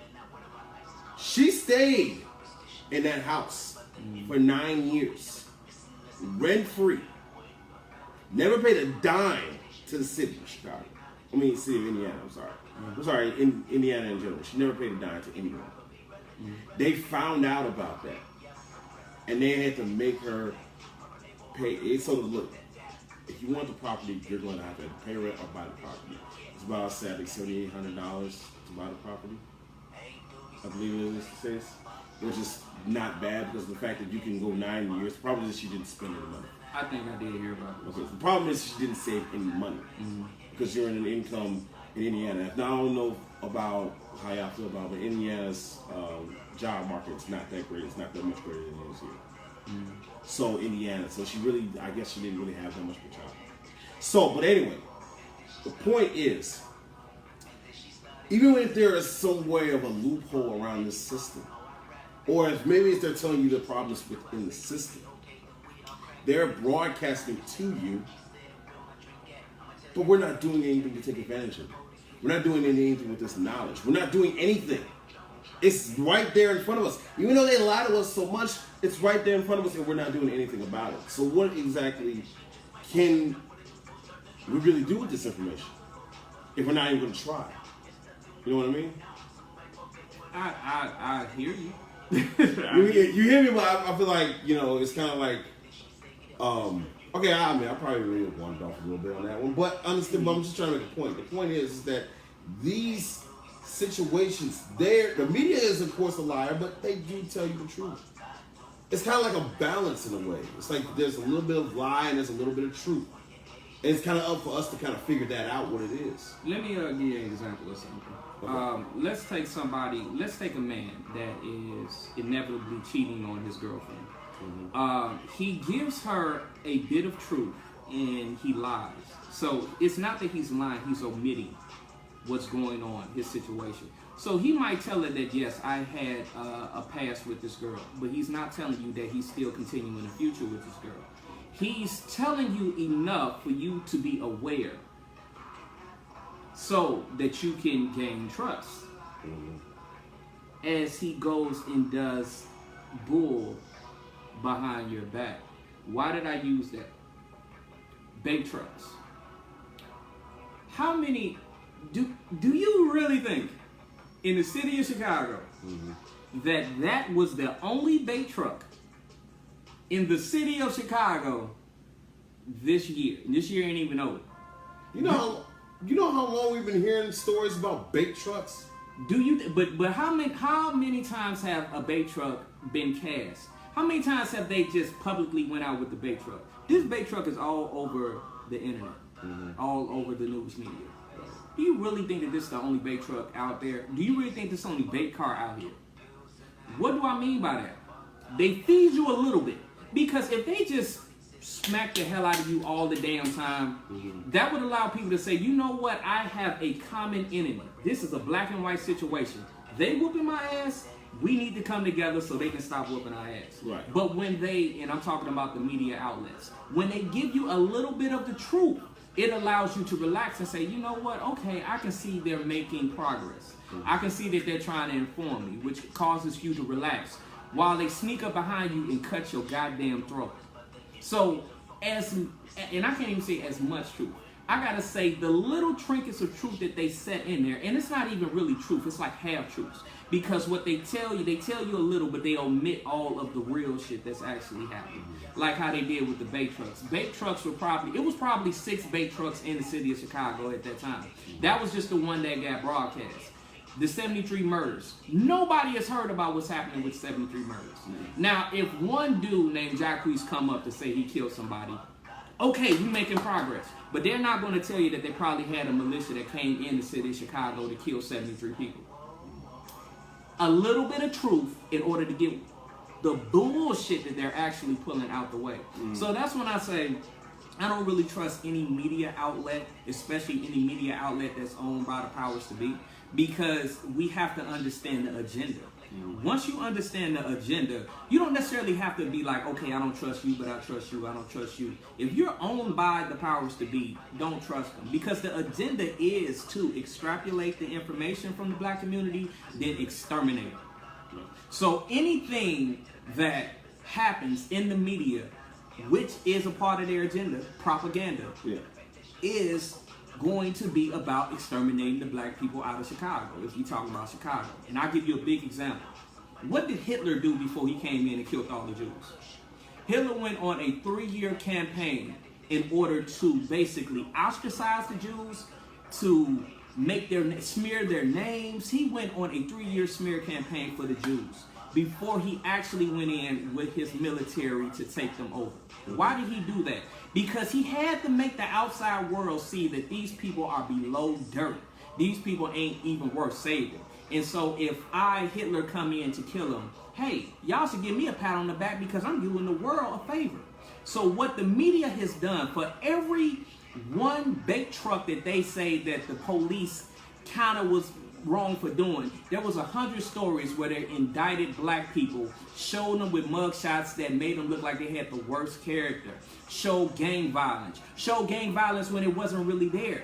she stayed in that house for 9 years, rent-free. Never paid a dime to the city of Chicago. I mean, city of Indiana, I'm sorry, in Indiana in general. She never paid a dime to anyone. They found out about that. And they had to make her pay. It's sort of, look, if you want the property, you're going to have to pay rent or buy the property. It's about, sadly, $7,800 to buy the property. I believe it is the case. Which is not bad because of the fact that you can go 9 years. The problem is she didn't spend any money. I think I did hear about it. Okay. The problem is she didn't save any money because you're in an income in Indiana. Now, I don't know about how y'all feel about it, but Indiana's job market is not that great. It's not that much greater than it is here. So Indiana, so she really, I guess she didn't really have that much of a job. So, but anyway, the point is, even if there is some way of a loophole around this system, or if maybe if they're telling you the problems within the system, they're broadcasting to you, but we're not doing anything to take advantage of it. We're not doing anything with this knowledge. We're not doing anything. It's right there in front of us. Even though they lie to us so much, it's right there in front of us and we're not doing anything about it. So what exactly can we really do with this information if we're not even going to try? You know what I mean? I hear you. You hear me, but I feel like, you know, it's kind of like, okay, I mean, I probably really wandered off a little bit on that one, but understand. But I'm just trying to make a point. The point is that these situations, the media is of course a liar, but they do tell you the truth. It's kind of like a balance in a way. It's like there's a little bit of lie and there's a little bit of truth. And it's kind of up for us to kind of figure that out, what it is. Let me give you an example of something. Okay. Let's take a man that is inevitably cheating on his girlfriend. He gives her a bit of truth and he lies. So it's not that he's lying, he's omitting what's going on, his situation. So he might tell her that, yes, I had a past with this girl, but he's not telling you that he's still continuing the future with this girl. He's telling you enough for you to be aware so that you can gain trust. As he goes and does bull behind your back. Why did I use that? Bait trucks. How many do you really think in the city of Chicago that was the only bait truck in the city of Chicago this year? This year ain't even over. You know how long we've been hearing stories about bait trucks? Do you? But how many times have a bait truck been cast? How many times have they just publicly went out with the bait truck? This bait truck is all over the internet, all over the news media. Do you really think that this is the only bait truck out there? Do you really think this is the only bait car out here? What do I mean by that? They feed you a little bit. Because if they just smack the hell out of you all the damn time, that would allow people to say, you know what, I have a common enemy. This is a black and white situation. They whooping my ass, we need to come together so they can stop whooping our ass. Right. But when they, and I'm talking about the media outlets, when they give you a little bit of the truth, it allows you to relax and say, you know what, okay, I can see they're making progress. I can see that they're trying to inform me, which causes you to relax, while they sneak up behind you and cut your goddamn throat. So, and I can't even say as much truth. I gotta say the little trinkets of truth that they set in there, and it's not even really truth, it's like half truths. Because what they tell you a little, but they omit all of the real shit that's actually happening. Like how they did with the bait trucks. Bait trucks were it was probably 6 bait trucks in the city of Chicago at that time. That was just the one that got broadcast. The 73 murders. Nobody has heard about what's happening with 73 murders. Now, if one dude named Jacquees come up to say he killed somebody, okay, we making progress. But they're not going to tell you that they probably had a militia that came in the city of Chicago to kill 73 people. A little bit of truth in order to get the bullshit that they're actually pulling out the way. So that's when I say, I don't really trust any media outlet, especially any media outlet that's owned by the powers to be, because we have to understand the agenda. Once you understand the agenda, you don't necessarily have to be like, okay, I don't trust you, but I trust you, I don't trust you. If you're owned by the powers to be, don't trust them. Because the agenda is to extrapolate the information from the black community, then exterminate it. So anything that happens in the media, which is a part of their agenda, propaganda, is going to be about exterminating the black people out of Chicago, if you talk about Chicago. And I'll give you a big example. What did Hitler do before he came in and killed all the Jews? Hitler went on a 3-year campaign in order to basically ostracize the Jews, to make smear their names. He went on a 3-year smear campaign for the Jews before he actually went in with his military to take them over. Why did he do that? Because he had to make the outside world see that these people are below dirt. These people ain't even worth saving. And so if Hitler, come in to kill him, hey, y'all should give me a pat on the back because I'm doing the world a favor. So what the media has done, for every one bait truck that they say that the police kind of was wrong for doing, there was 100 stories where they indicted black people, showed them with mugshots that made them look like they had the worst character, showed gang violence when it wasn't really there.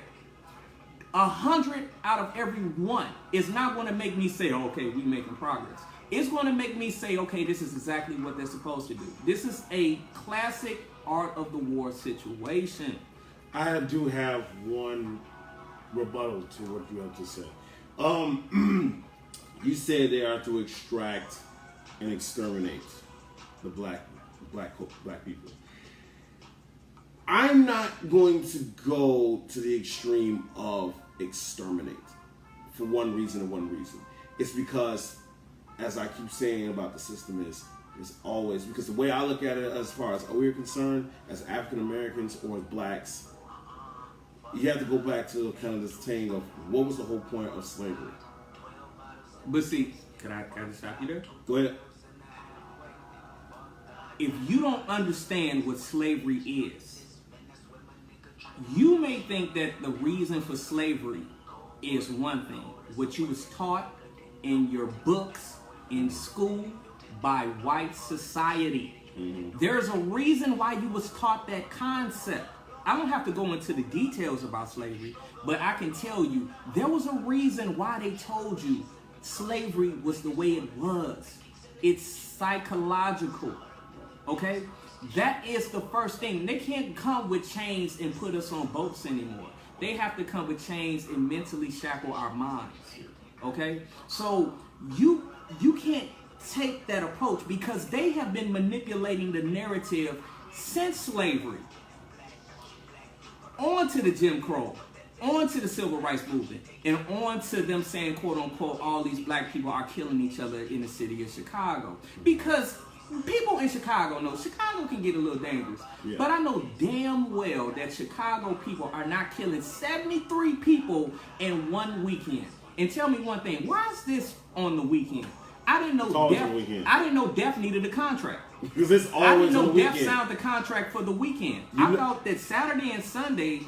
100 out of every one is not going to make me say, okay, we making progress. It's going to make me say, okay, this is exactly what they're supposed to do. This is a classic art of the war situation. I do have one rebuttal to what you have to say. You said they are to extract and exterminate the black people. I'm not going to go to the extreme of exterminate for one reason and one reason. It's because, as I keep saying about the system, is always, because the way I look at it as far as we're concerned, as African Americans or as blacks, you have to go back to kind of this thing of what was the whole point of slavery. But see, can I just stop you there? Go ahead. If you don't understand what slavery is, you may think that the reason for slavery is one thing. What you was taught in your books, in school, by white society. There's a reason why you was taught that concept. I don't have to go into the details about slavery, but I can tell you there was a reason why they told you slavery was the way it was. It's psychological, okay? That is the first thing. They can't come with chains and put us on boats anymore. They have to come with chains and mentally shackle our minds, okay? So you can't take that approach because they have been manipulating the narrative since slavery. On to the Jim Crow, on to the Civil Rights Movement, and on to them saying, quote unquote, all these black people are killing each other in the city of Chicago. Because people in Chicago know Chicago can get a little dangerous. Yeah. But I know damn well that Chicago people are not killing 73 people in one weekend. And tell me one thing, why is this on the weekend? I didn't know Def needed a contract. Because it's I always didn't on know the Def weekend. signed the contract for the weekend. You I know- thought that Saturday and Sunday,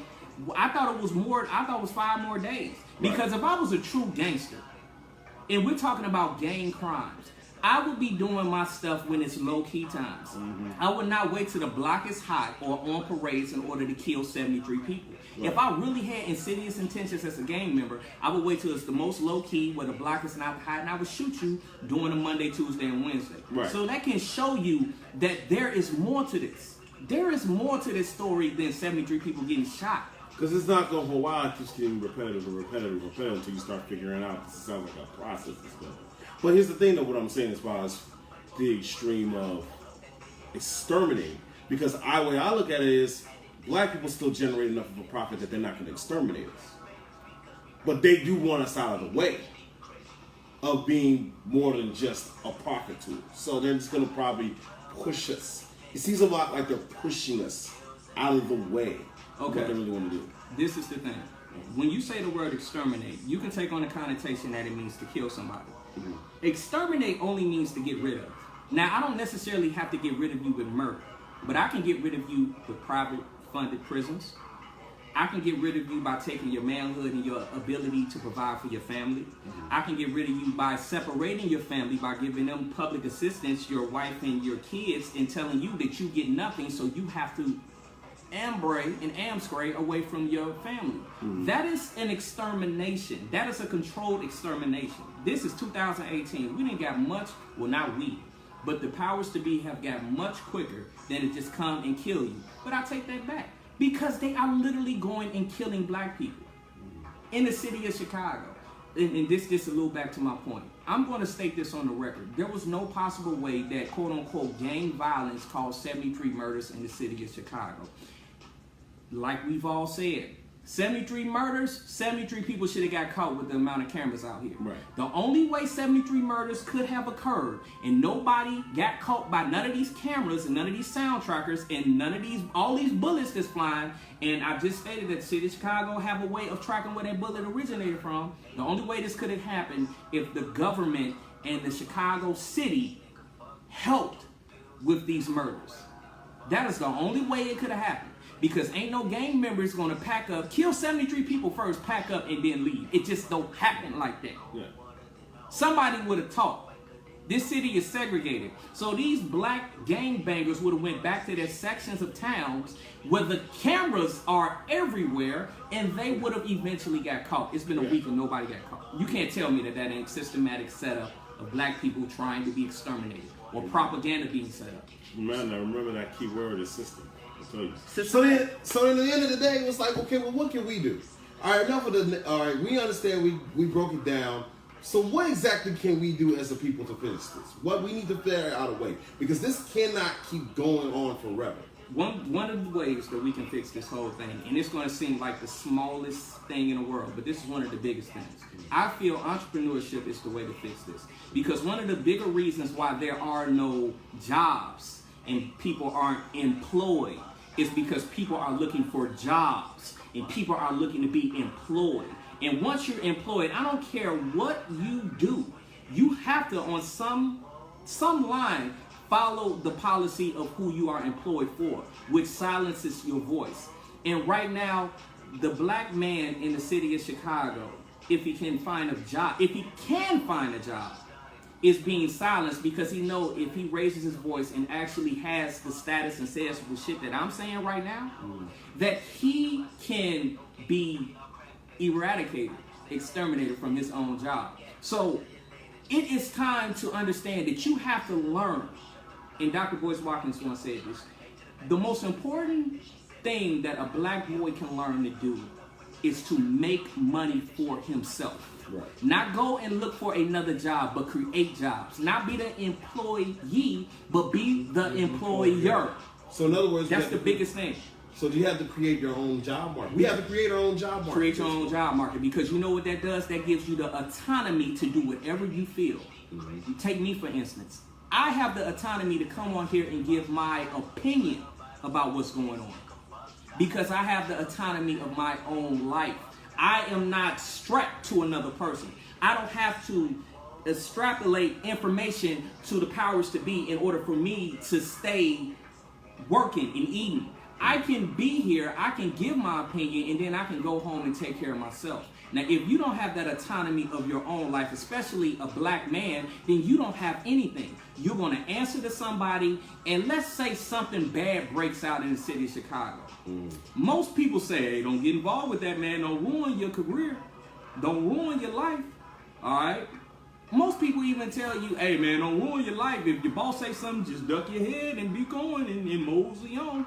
I thought it was more. I thought it was 5 more days. Because Right. if I was a true gangster, and we're talking about gang crimes, I would be doing my stuff when it's low key times. I would not wait till the block is hot or on parades in order to kill 73 people. Right. If I really had insidious intentions as a gang member, I would wait till it's the most low key where the block is not hot, and I would shoot you during a Monday, Tuesday, and Wednesday. Right. So that can show you that there is more to this. There is more to this story than 73 people getting shot. Because it's not going for a while, it keeps getting repetitive until you start figuring out this sounds like a process and stuff. But here's the thing, though, what I'm saying as far as the extreme of exterminating. Because the way I look at it is, black people still generate enough of a profit that they're not going to exterminate us. But they do want us out of the way of being more than just a profit tool. So they're just going to probably push us. It seems a lot like they're pushing us out of the way of Okay. what they really want to do. This is the thing. When you say the word exterminate, you can take on the connotation that it means to kill somebody. Exterminate only means to get rid of. Now, I don't necessarily have to get rid of you with murder, but I can get rid of you with private funded prisons. I can get rid of you by taking your manhood and your ability to provide for your family. I can get rid of you by separating your family, by giving them public assistance, your wife and your kids, and telling you that you get nothing, so you have to amstray away from your family. That is an extermination. That is a controlled extermination. This is 2018. We didn't got much, well, not we, but the powers to be have got much quicker than to just come and kill you. But I take that back, because they are literally going and killing black people in the city of Chicago. And this gets a little back to my point. I'm going to state this on the record. There was no possible way that quote-unquote gang violence caused 73 murders in the city of Chicago. Like we've all said, 73 murders, 73 people should have got caught with the amount of cameras out here. Right. The only way 73 murders could have occurred and nobody got caught by none of these cameras and none of these sound trackers and none of all these bullets that's flying, and I just stated that the city of Chicago have a way of tracking where that bullet originated from. The only way this could have happened if the government and the Chicago city helped with these murders. That is the only way it could have happened. Because ain't no gang members gonna pack up, kill 73 people first, pack up, and then leave. It just don't happen like that. Yeah. Somebody would have taught. This city is segregated. So these black gangbangers would have went back to their sections of towns where the cameras are everywhere, and they would have eventually got caught. It's been a week and nobody got caught. You can't tell me that that ain't systematic setup of black people trying to be exterminated or propaganda being set up. Remember that key word is system. So at the end of the day, it was like, okay, well, what can we do? All right, all right, we understand we broke it down. So what exactly can we do as a people to finish this? What we need to figure out a way, because this cannot keep going on forever. One of the ways that we can fix this whole thing, and it's going to seem like the smallest thing in the world, but this is one of the biggest things. I feel entrepreneurship is the way to fix this, because one of the bigger reasons why there are no jobs and people aren't employed is because people are looking for jobs and people are looking to be employed. And once you're employed, I don't care what you do, you have to, on some line, follow the policy of who you are employed for, which silences your voice. And right now, the black man in the city of Chicago, if he can find a job, is being silenced, because he know if he raises his voice and actually has the status and says the shit that I'm saying right now, that he can be eradicated, exterminated from his own job. So it is time to understand that you have to learn, and Dr. Boyce Watkins once said this, the most important thing that a black boy can learn to do is to make money for himself. Right. Not go and look for another job, but create jobs. Not be the employee, but be the employer. So in other words, That's the biggest thing. So you have to create your own job market. We have to create our own job market. Create your own job market, because you know what that does? That gives you the autonomy to do whatever you feel. You take me, for instance. I have the autonomy to come on here and give my opinion about what's going on, because I have the autonomy of my own life. I am not strapped to another person. I don't have to extrapolate information to the powers to be in order for me to stay working and eating. I can be here, I can give my opinion, and then I can go home and take care of myself. Now, if you don't have that autonomy of your own life, especially a black man, then you don't have anything. You're going to answer to somebody, and let's say something bad breaks out in the city of Chicago. Most people say, hey, don't get involved with that, man. Don't ruin your career. Don't ruin your life. All right? Most people even tell you, hey, man, don't ruin your life. If your boss say something, just duck your head and be going and mosey on.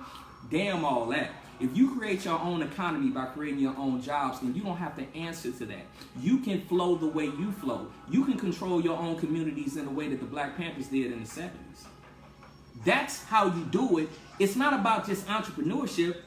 Damn all that. If you create your own economy by creating your own jobs, then you don't have to answer to that. You can flow the way you flow. You can control your own communities in the way that the Black Panthers did in the 70s. That's how you do it. It's not about just entrepreneurship.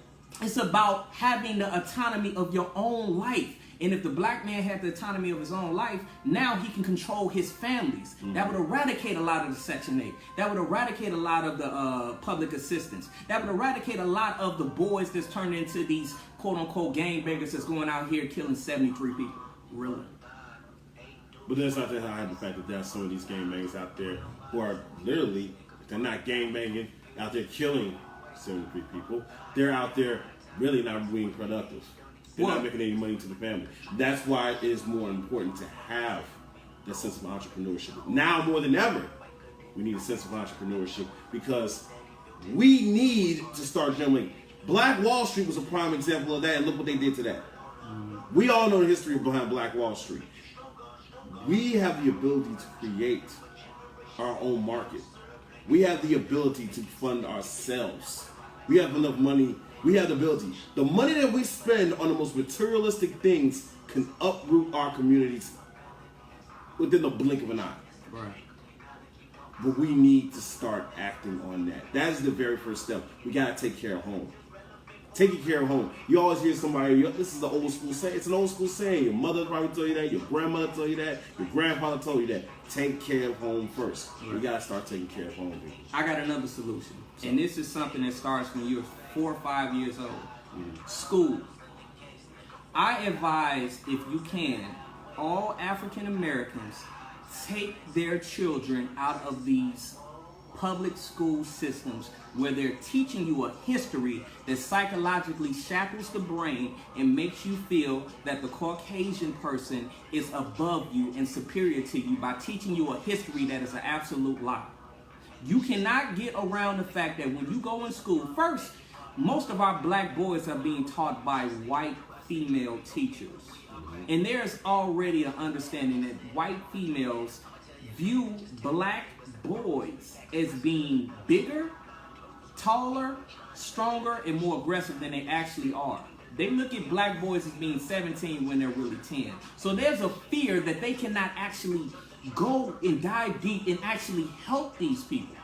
It's about having the autonomy of your own life. And if the black man had the autonomy of his own life, now he can control his families. That would eradicate a lot of the Section 8. That would eradicate a lot of the public assistance. That would eradicate a lot of the boys that's turned into these quote-unquote gangbangers that's going out here killing 73 people. Really? But let's not hide the fact that there are some of these gangbangers out there who are literally, they're not gangbanging, out there killing 73 people. They're out there really not being productive. They're not making any money to the family. That's why it is more important to have that sense of entrepreneurship. Now more than ever, we need a sense of entrepreneurship because we need to start generating. Black Wall Street was a prime example of that, and look what they did to that. We all know the history behind Black Wall Street. We have the ability to create our own market. We have the ability to fund ourselves. We have enough money. We have the ability. The money that we spend on the most materialistic things can uproot our communities within the blink of an eye. Right. But we need to start acting on that. That is the very first step. We got to take care of home. Taking care of home. You always hear somebody, this is the old school saying. It's an old school saying. Your mother probably told you that. Your grandmother told you that. Your grandfather told you that. Take care of home first. Right. We got to start taking care of home, people. I got another solution. And this is something that starts when you're 4 or 5 years old. School. I advise, if you can, all African Americans take their children out of these public school systems where they're teaching you a history that psychologically shackles the brain and makes you feel that the Caucasian person is above you and superior to you by teaching you a history that is an absolute lie. You cannot get around the fact that when you go in school, first, most of our black boys are being taught by white female teachers. And there's already an understanding that white females view black boys as being bigger, taller, stronger, and more aggressive than they actually are. They look at black boys as being 17 when they're really 10. So there's a fear that they cannot actually go and dive deep and actually help these people.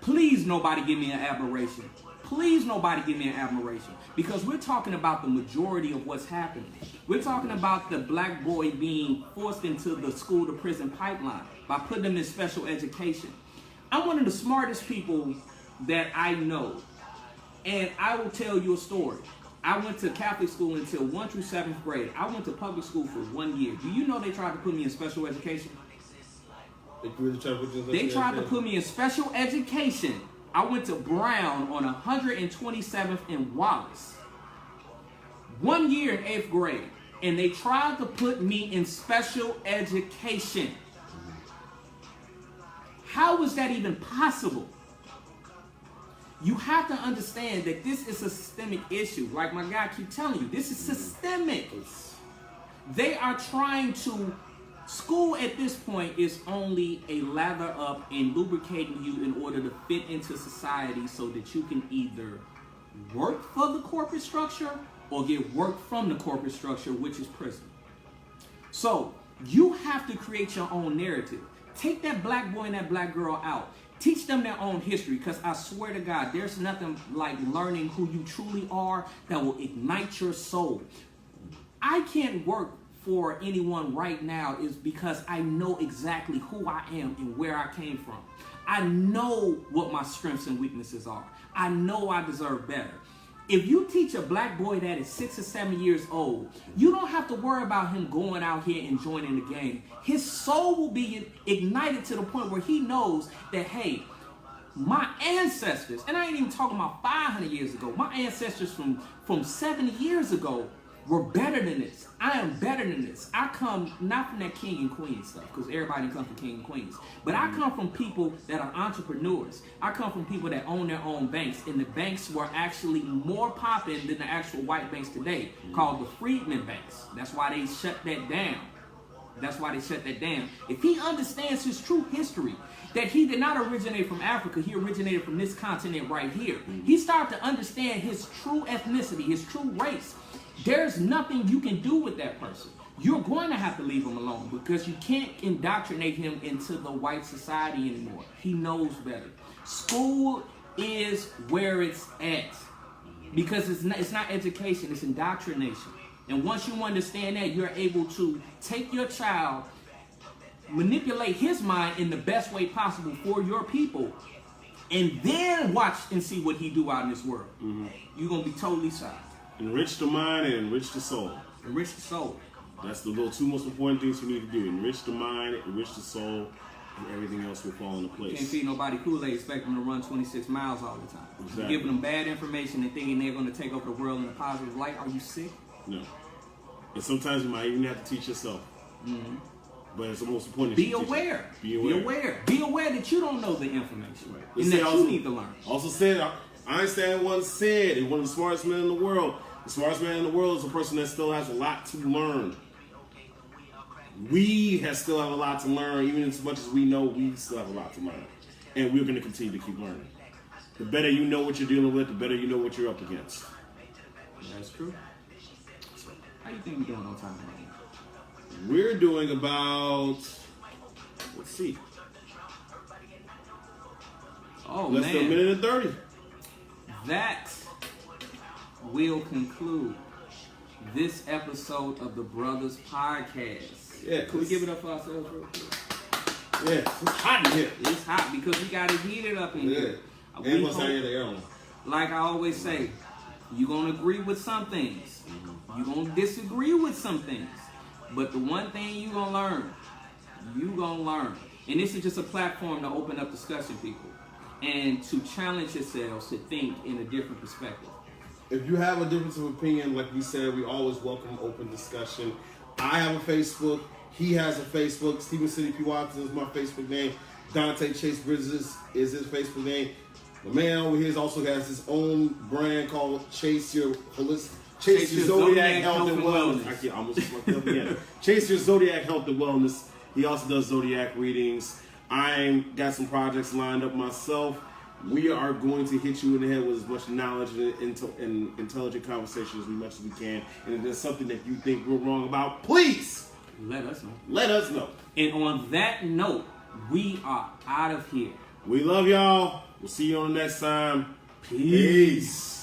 Please nobody give me an admiration. Please nobody give me an admiration. Because we're talking about the majority of what's happening. We're talking about the black boy being forced into the school to prison pipeline by putting them in special education. I'm one of the smartest people that I know. And I will tell you a story. I went to Catholic school until 1 through 7th grade. I went to public school for 1 year. Do you know they tried to put me in special education? They tried to put me in special education. I went to Brown on 127th and Wallace. 1 year in 8th grade. And they tried to put me in special education. How is that even possible? You have to understand that this is a systemic issue. Like my guy keep telling you, this is systemic. They are trying to, school at this point is only a lather up and lubricating you in order to fit into society so that you can either work for the corporate structure or get work from the corporate structure, which is prison. So you have to create your own narrative. Take that black boy and that black girl out. Teach them their own history, because I swear to God, there's nothing like learning who you truly are that will ignite your soul. I can't work for anyone right now is because I know exactly who I am and where I came from. I know what my strengths and weaknesses are. I know I deserve better. If you teach a black boy that is 6 or 7 years old, you don't have to worry about him going out here and joining the game. His soul will be ignited to the point where he knows that, hey, my ancestors, and I ain't even talking about 500 years ago, my ancestors from 70 years ago were better than this. I am better than this. I come not from that king and queen stuff, because everybody comes from king and queens, but I come from people that are entrepreneurs. I come from people that own their own banks, and the banks were actually more popping than the actual white banks today, called the freedmen banks. That's why they shut that down. That's why they shut that down. If he understands his true history, that he did not originate from Africa, he originated from this continent right here. He started to understand his true ethnicity, his true race. There's nothing you can do with that person. You're going to have to leave him alone, because you can't indoctrinate him into the white society anymore. He knows better. School is where it's at, because it's not education, it's indoctrination. And once you understand that, you're able to take your child, manipulate his mind in the best way possible for your people, and then watch and see what he do out in this world. You're going to be totally silent. Enrich the mind and enrich the soul. Enrich the soul. That's the two most important things you need to do. Enrich the mind, enrich the soul, and everything else will fall into place. Can't feed nobody Kool-Aid, expect them to run 26 miles all the time. Exactly. Giving them bad information and thinking they're going to take over the world in a positive light. Are you sick? No. And sometimes you might even have to teach yourself. But it's the most important. Be aware. Be aware. Be aware that you don't know the information. Right. And that you need to learn. Also said, Einstein once said, he's one of the smartest men in the world. The smartest man in the world is a person that still has a lot to learn. We still have a lot to learn. Even as much as we know, we still have a lot to learn. And we're going to continue to keep learning. The better you know what you're dealing with, the better you know what you're up against. That's true. How you think we're doing on time right now? We're doing about, let's see, less than a minute and 30. That will conclude this episode of the Brothers Podcast. Yeah, Can we give it up for ourselves real quick? Yeah, it's hot in here. It's hot because we got to heat it up in here. And what's out here the air on? Like I always say, you're going to agree with some things. You're going to disagree with some things. But the one thing you're going to learn. And this is just a platform to open up discussion, people. And to challenge yourselves to think in a different perspective. If you have a difference of opinion, like we said, we always welcome open discussion. I have a Facebook. He has a Facebook. Stephen City P. Watson is my Facebook name. Dante Chase Bridges is his Facebook name. The man over here also has his own brand called Chase Your Zodiac Health and Wellness. I almost fucked up again. Chase Your Zodiac Health and Wellness. He also does zodiac readings. I got some projects lined up myself. We are going to hit you in the head with as much knowledge and intelligent conversation as much as we can. And if there's something that you think we're wrong about, please let us know. Let us know. And on that note, we are out of here. We love y'all. We'll see you on the next time. Peace.